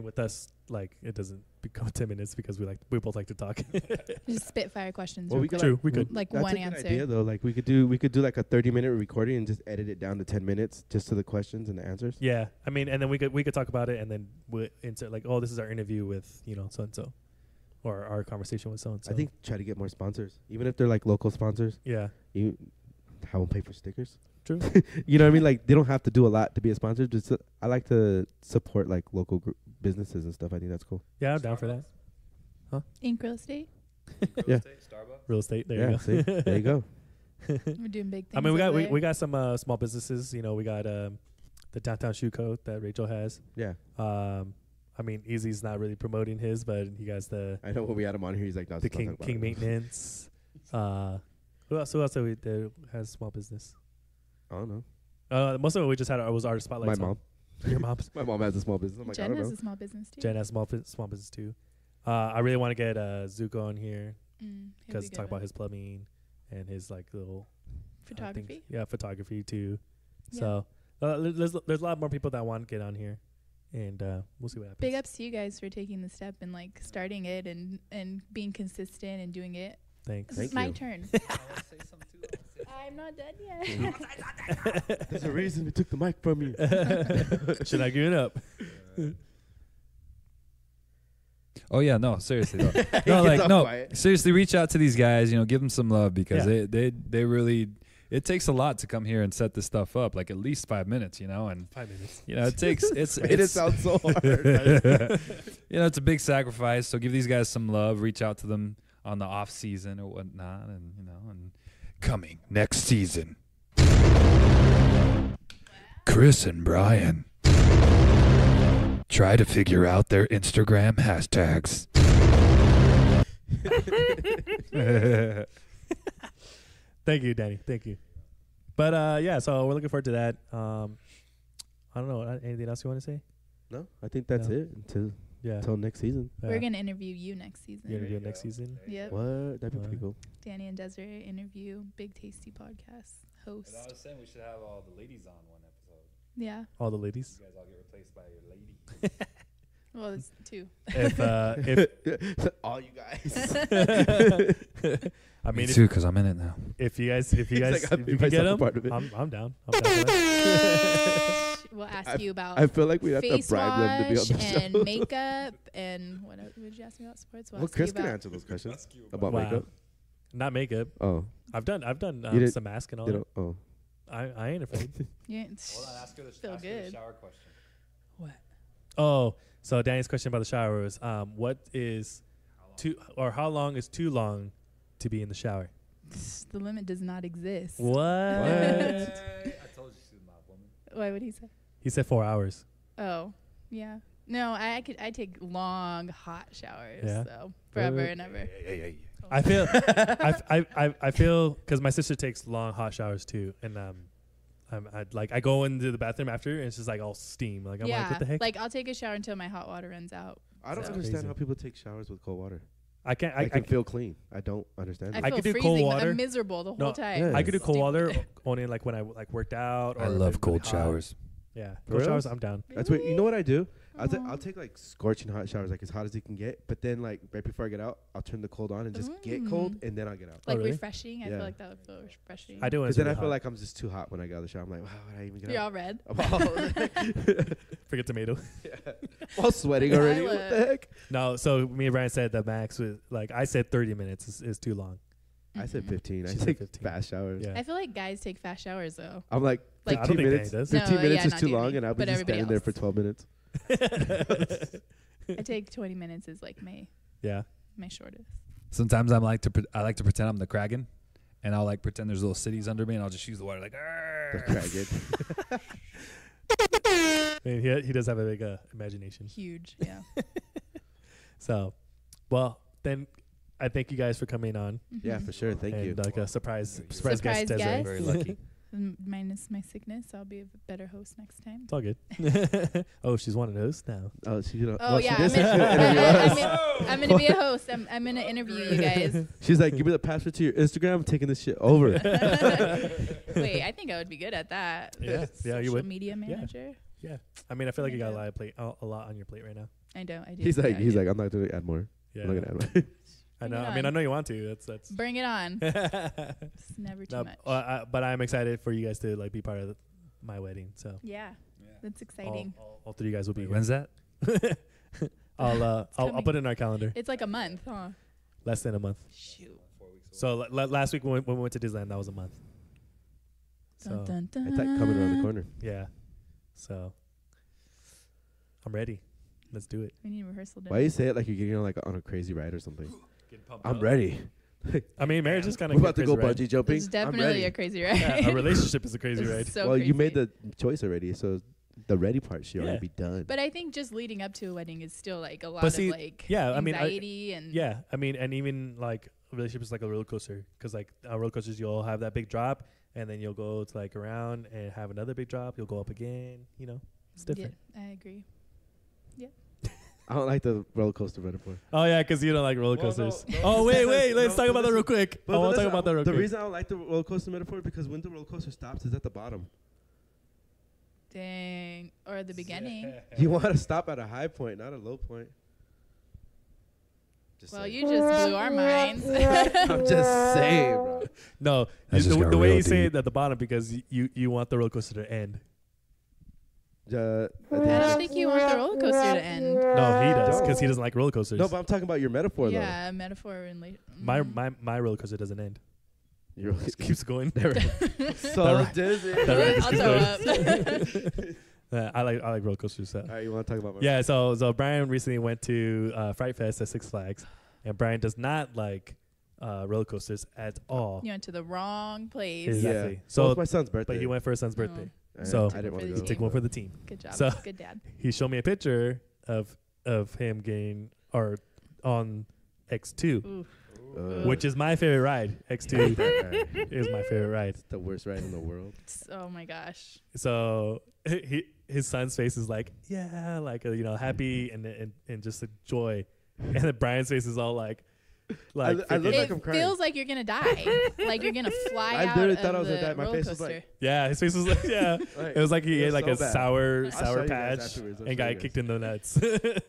with us, like it doesn't become 10 minutes because we both like to talk. Just spitfire questions. Well, real we quick. could True, we could. Like That's one a good answer. idea though. Like we could do like a 30-minute recording and just edit it down to 10 minutes just to the questions and the answers. Yeah, I mean, and then we could talk about it, and then we'll insert like, oh, this is our interview with so and so, or our conversation with so and so. I think try to get more sponsors, even if they're like local sponsors. Yeah, You have them pay for stickers. True. You know what I mean? Like they don't have to do a lot to be a sponsor. Just I like to support like local businesses and stuff. I think that's cool. yeah, I'm down for that. Ink Real Estate. Yeah. Real estate. There Yeah, you go. see? There you go. We're doing big things. I mean, we got over there. we got some small businesses. You know, we got the Downtown Shoe Code that Rachel has. Yeah. I mean, Easy's not really promoting his, but he has the I know when we had him on here, he's like, no, the let's not King talk about King it. Maintenance. Who else that has small business? I don't know. Most of it we just had was artist spotlights. My on. mom. Your mom's. My mom has a small business. I'm like, I Jen don't has know. a small business too. Jen has small business too. I really want to get Zuko on here He'll because be talk good about one. his plumbing and his like little Photography. things. Yeah, photography too. Yeah. So there's a lot more people that want to get on here, and we'll see what happens. Big ups to you guys for taking the step and like starting it and being consistent and doing it. Thanks. This is Thank my you. turn. I'm not done yet. There's a reason we took the mic from you. Should I give it up? Oh yeah, no, seriously though. He No, gets like all no, quiet. seriously, reach out to these guys. You know, give them some love because Yeah. they really. It takes a lot to come here and set this stuff up, like at least 5 minutes, you know, and 5 minutes. you know it takes it's Made it sound so hard. you know, it's a big sacrifice. So give these guys some love. Reach out to them on the off season or whatnot, and you know, and coming next season, Chris and Brian try to figure out their Instagram hashtags. Thank you, Danny. Thank you. But yeah, so we're looking forward to that. I don't know. Anything else you want to say? No, I think that's No. it Yeah. until next season. We're gonna interview you next season. You're gonna do it next season. Yep. What? That'd be pretty cool. Danny and Desiree interview Big Tasty podcast host. was saying we should have all the ladies on one episode. Yeah. All the ladies. You guys all get replaced by your lady. Well, it's two. If All you guys. I mean, too, because I'm in it now. if you guys like, I'll if be you can get myself a them, part of it. I'm down. I'm down for that. We'll ask you about I feel like we have to face bribe them to be on wash the show. and makeup and what did you ask me about sports? We'll Well, ask you Chris can about answer those questions about Wow. makeup. Not makeup. Oh, I've done You didn't- some mask and all you that. know. Oh, I ain't afraid. yeah, ask her the, Feel ask her the good. shower question. what? Oh, so Danny's question about the shower was, what is how long is too long to be in the shower? The limit does not exist. What? I told you she's a mob woman. Why would he say? He said 4 hours. Oh, yeah. No, I take long hot showers. Yeah. So forever and ever. I feel I feel because my sister takes long hot showers too, and I go into the bathroom after and it's just like all steam. Like I'm yeah. like, what the heck? Like I'll take a shower until my hot water runs out. I don't So- understand Crazy. how people take showers with cold water. I can't. I can feel clean. I don't understand. I it. I feel could do freezing. cold water. I'm miserable the No, whole time. yeah. I could do cold Stupid. water only like when I worked out. Or I if love it's cold really hot. showers. Yeah, For cold reals? showers. I'm down. That's what you know. What I do? I'll Aw. take like scorching hot showers, like as hot as you can get. But then like right before I get out, I'll turn the cold on and just get cold, and then I'll get out. Like really? refreshing. I Yeah. feel like that would feel refreshing. I do. When Because it's then really I feel hot. like I'm just too hot when I get out of the shower. I'm like, wow, would I even get You're out? all red. Forget tomato. All sweating already. What the Violet. heck? No, so me and Brian said that max was like I said 30 minutes is too long. I said 15. I She said take 15. fast showers. Yeah. I feel like guys take fast showers though. I'm like Like- I don't 15 think minutes. Danny does. 15 No, minutes yeah, is not too Danny, long, and I'll be but just everybody standing there else. for 12 minutes. I take 20 minutes is like Yeah. my shortest. Sometimes I like to pretend I'm the Kraken, and I'll like pretend there's little cities under me, and I'll just use the water like. The "Arr." Kraken. I mean, he does have a big imagination. Huge. Yeah. So, well, then I thank you guys for coming on Yeah, for sure. Thank you. and like a surprise Surprise guest. Desiree. guest. Very lucky. Minus my sickness, I'll be a better host next time. It's all good. Oh, she's one of those now. Oh, she, you know, Oh well, yeah, she I'm did say she would interview us. I'm gonna be a host. I'm gonna interview you guys. She's like, give me the password to your Instagram. I'm taking this shit over. Wait, I think I would be good at that. Yeah, you Social would. media manager. Yeah, I mean, I feel like you got a lot on your plate right now. I don't. I do. He's like, yeah, I'm not going to add more. Yeah, I'm not going to add more. I Bring know. it I mean, I on. know you want to. That's. Bring it on. It's never too No, much. but I'm excited for you guys to like be part of my wedding. So Yeah, that's exciting. all three of you guys will be. Wait, here. when's that? I'll coming. put it in our calendar. It's like a month, huh? Less than a month. Shoot. So last week when we went to Disneyland, that was a month. So Dun, dun, dun. It's like coming around the corner. yeah, so I'm ready. Let's do it. We need rehearsal. Why you say it like you're getting on a crazy ride or something? I'm up. ready. I mean, marriage is kind We're of about to go bungee jumping. It's I'm definitely ready. a crazy ride. Yeah, a relationship is a crazy It's ride. so well, you crazy. made the choice already, so the ready part should Yeah. already be done. But I think just leading up to a wedding is still like a lot But see, of like yeah, I mean, anxiety and Yeah, I mean, and even like a relationship is like a roller coaster because like roller coasters, you'll have that big drop and then you'll go to like around and have another big drop. You'll go up again. You know, it's different. Yeah, I agree. I don't like the roller coaster metaphor. Oh yeah, because you don't like roller Well, no, coasters. no, oh wait, let's no, talk about that listen. real quick. I want to talk about that real The quick. reason I don't like the roller coaster metaphor is because when the roller coaster stops, it's at the bottom. Dang. Or at the beginning. You want to stop at a high point, not a low point. Just Well, saying. you just blew our minds. I'm just saying, bro. No, That just got the way real you say deep. it at the bottom because you want the roller coaster to end. I I don't think you want the roller coaster to end. No, he does Don't. because he doesn't like roller coasters. No, but I'm talking about your metaphor Yeah, metaphor and like. my roller coaster doesn't end. though. You're It keeps going. so Right. dizzy. That ride I'll just throw keeps up. I like roller coasters. So. All right, you want to talk about my Yeah, so Brian recently went to Fright Fest at Six Flags, and Brian does not like roller coasters at all. You went to the wrong place. Exactly. Yeah. So, it's my son's birthday. but he went for his son's birthday. I- so- I didn't want to For go. the Take one for the team. Good job. So- Good dad. He showed me a picture of him getting or on X2, Ooh. which is my favorite ride. X2 That is my favorite ride. It's the worst ride in the world. Oh my gosh. So his son's face is like, yeah, like happy and just a joy, and then Brian's face is all like I look freaking- like It I'm crying. feels like you're gonna die. Like you're gonna fly I out literally of thought I was the gonna die. My roller face was coaster. like- yeah, his face was like, yeah. Like, It was like he it ate was like so a bad. sour I'll show you guys patch afterwards. I'll and show got you guys. kicked in the nuts.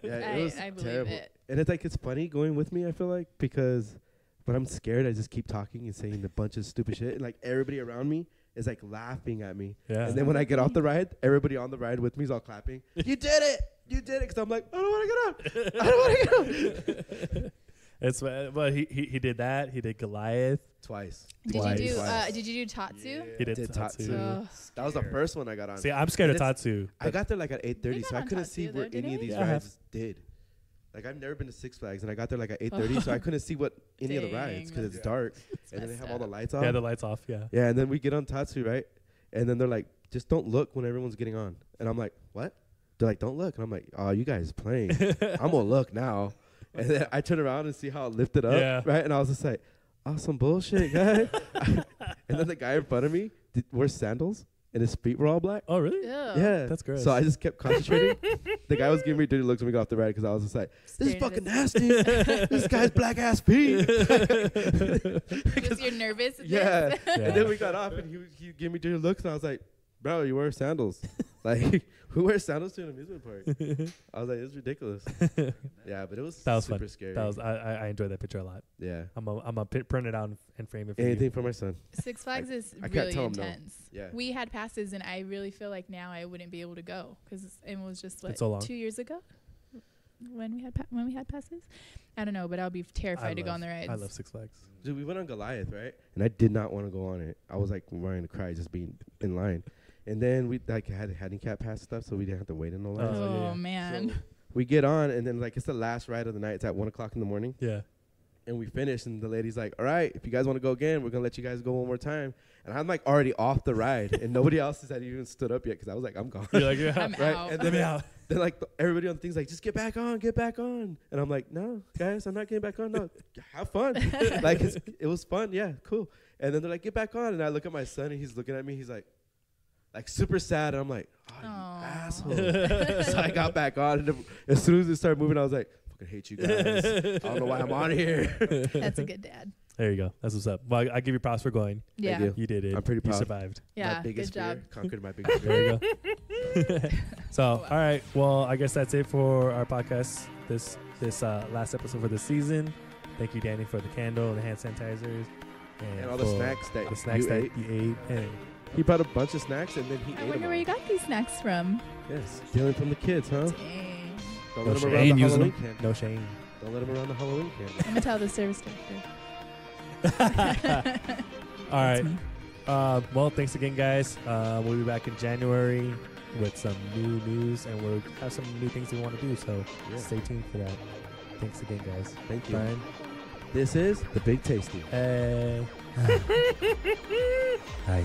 Yeah, it was I believe terrible. it. And it's like it's funny going with me. I feel like because when I'm scared, I just keep talking and saying a bunch of stupid shit, and like everybody around me is like laughing at me. Yeah. And then when I get off the ride, everybody on the ride with me is all clapping. You did it! You did it! Because I'm like, I don't want to get up. I don't want to get up. It's but he did that. He did Goliath. Twice. Did you do? Twice. Did you do Tatsu? He did Did Tatsu. Tatsu. Ugh. That was the first one I got on. See, I'm scared of It's- Tatsu. I got there like at 8:30, We so got I on couldn't Tatsu see though, where didn't any of we? these Yeah, I rides did. Like I've never been to Six Flags, and I got there like at 8:30, so I couldn't see what any of the rides because it's Dang. dark, It's and then they messed have all the up. lights off. Yeah, the lights off. Yeah. Yeah, and then we get on Tatsu, right? And then they're like, just don't look when everyone's getting on. And I'm like, what? They're like, don't look. And I'm like, oh, you guys playing. I'm going to look now. And then I turn around and see how it lifted up, Yeah. right? And I was just like, oh, some bullshit, guy. And then the guy in front of me wears sandals, and his feet were all black. Oh, really? Ew. Yeah. That's gross. So I just kept concentrating. The guy was giving me dirty looks when we got off the ride because I was just like, this is Staring at fucking his- nasty. This guy's black ass feet. Because you're nervous. Yeah. Yeah. And then we got off, and he gave me dirty looks, and I was like, bro, you wear sandals. Like, who wears sandals to an amusement park? I was like, this is ridiculous. Yeah, but it was, That was super fun. scary. That was I enjoyed that picture a lot. Yeah. I'm a print it out and frame it for Anything you. for my son. Six Flags is I can't really tell 'em no. intense. Yeah. We had passes, and I really feel like now I wouldn't be able to go because it was just It's so long. 2 years ago when we had passes. I don't know, but I'll be terrified to go on the rides. I love Six Flags. Dude, we went on Goliath, right? And I did not want to go on it. I was like wanting to cry just being in line. And then we like had handicap pass stuff, so we didn't have to wait in the line. Oh, Oh, yeah, yeah. man. So we get on, and then like it's the last ride of the night. It's at 1 o'clock in the morning, Yeah. and we finish. And the lady's like, "All right, if you guys want to go again, we're gonna let you guys go one more time." And I'm like already off the ride, and nobody else has even stood up yet because I was like, "I'm gone." You're like, yeah. I'm Right? out. And Let me out. Then like everybody on the thing's like, "Just get back on, get back on." And I'm like, "No, guys, I'm not getting back on. No, have fun." Like it was fun, yeah, cool. And then they're like, "Get back on," and I look at my son, and he's looking at me. He's like super sad, and I'm like, "Oh, you Aw. asshole." So I got back on, and as soon as it started moving, I was like, "Fucking hate you guys. I don't know why I'm on here." That's a good dad. There you go. That's what's up. Well, I give you props for going. Yeah. you. You did it. I'm pretty You proud. survived. Yeah. My biggest Good job. fear conquered my biggest fear. There you go. So, all right. Well, I guess that's it for our podcast. This last episode for the season. Thank you, Danny, for the candle and the hand sanitizers, And all the for snacks that the snacks you that ate. you ate. And He brought a bunch of snacks, and then he I ate wonder them where you got these snacks from. Yes, stealing from the kids, huh? Dang. Don't No let them shame. around Ain't the using Halloween them. candy. no shame. Don't let them around the Halloween candy. I'm gonna tell the service director. All right. That's me. Well, thanks again, guys. We'll be back in January with some new news, and we'll have some new things we want to do. So Yeah. stay tuned for that. Thanks again, guys. Thank you. Brian. This is the Big Tasty. Hey. Hi.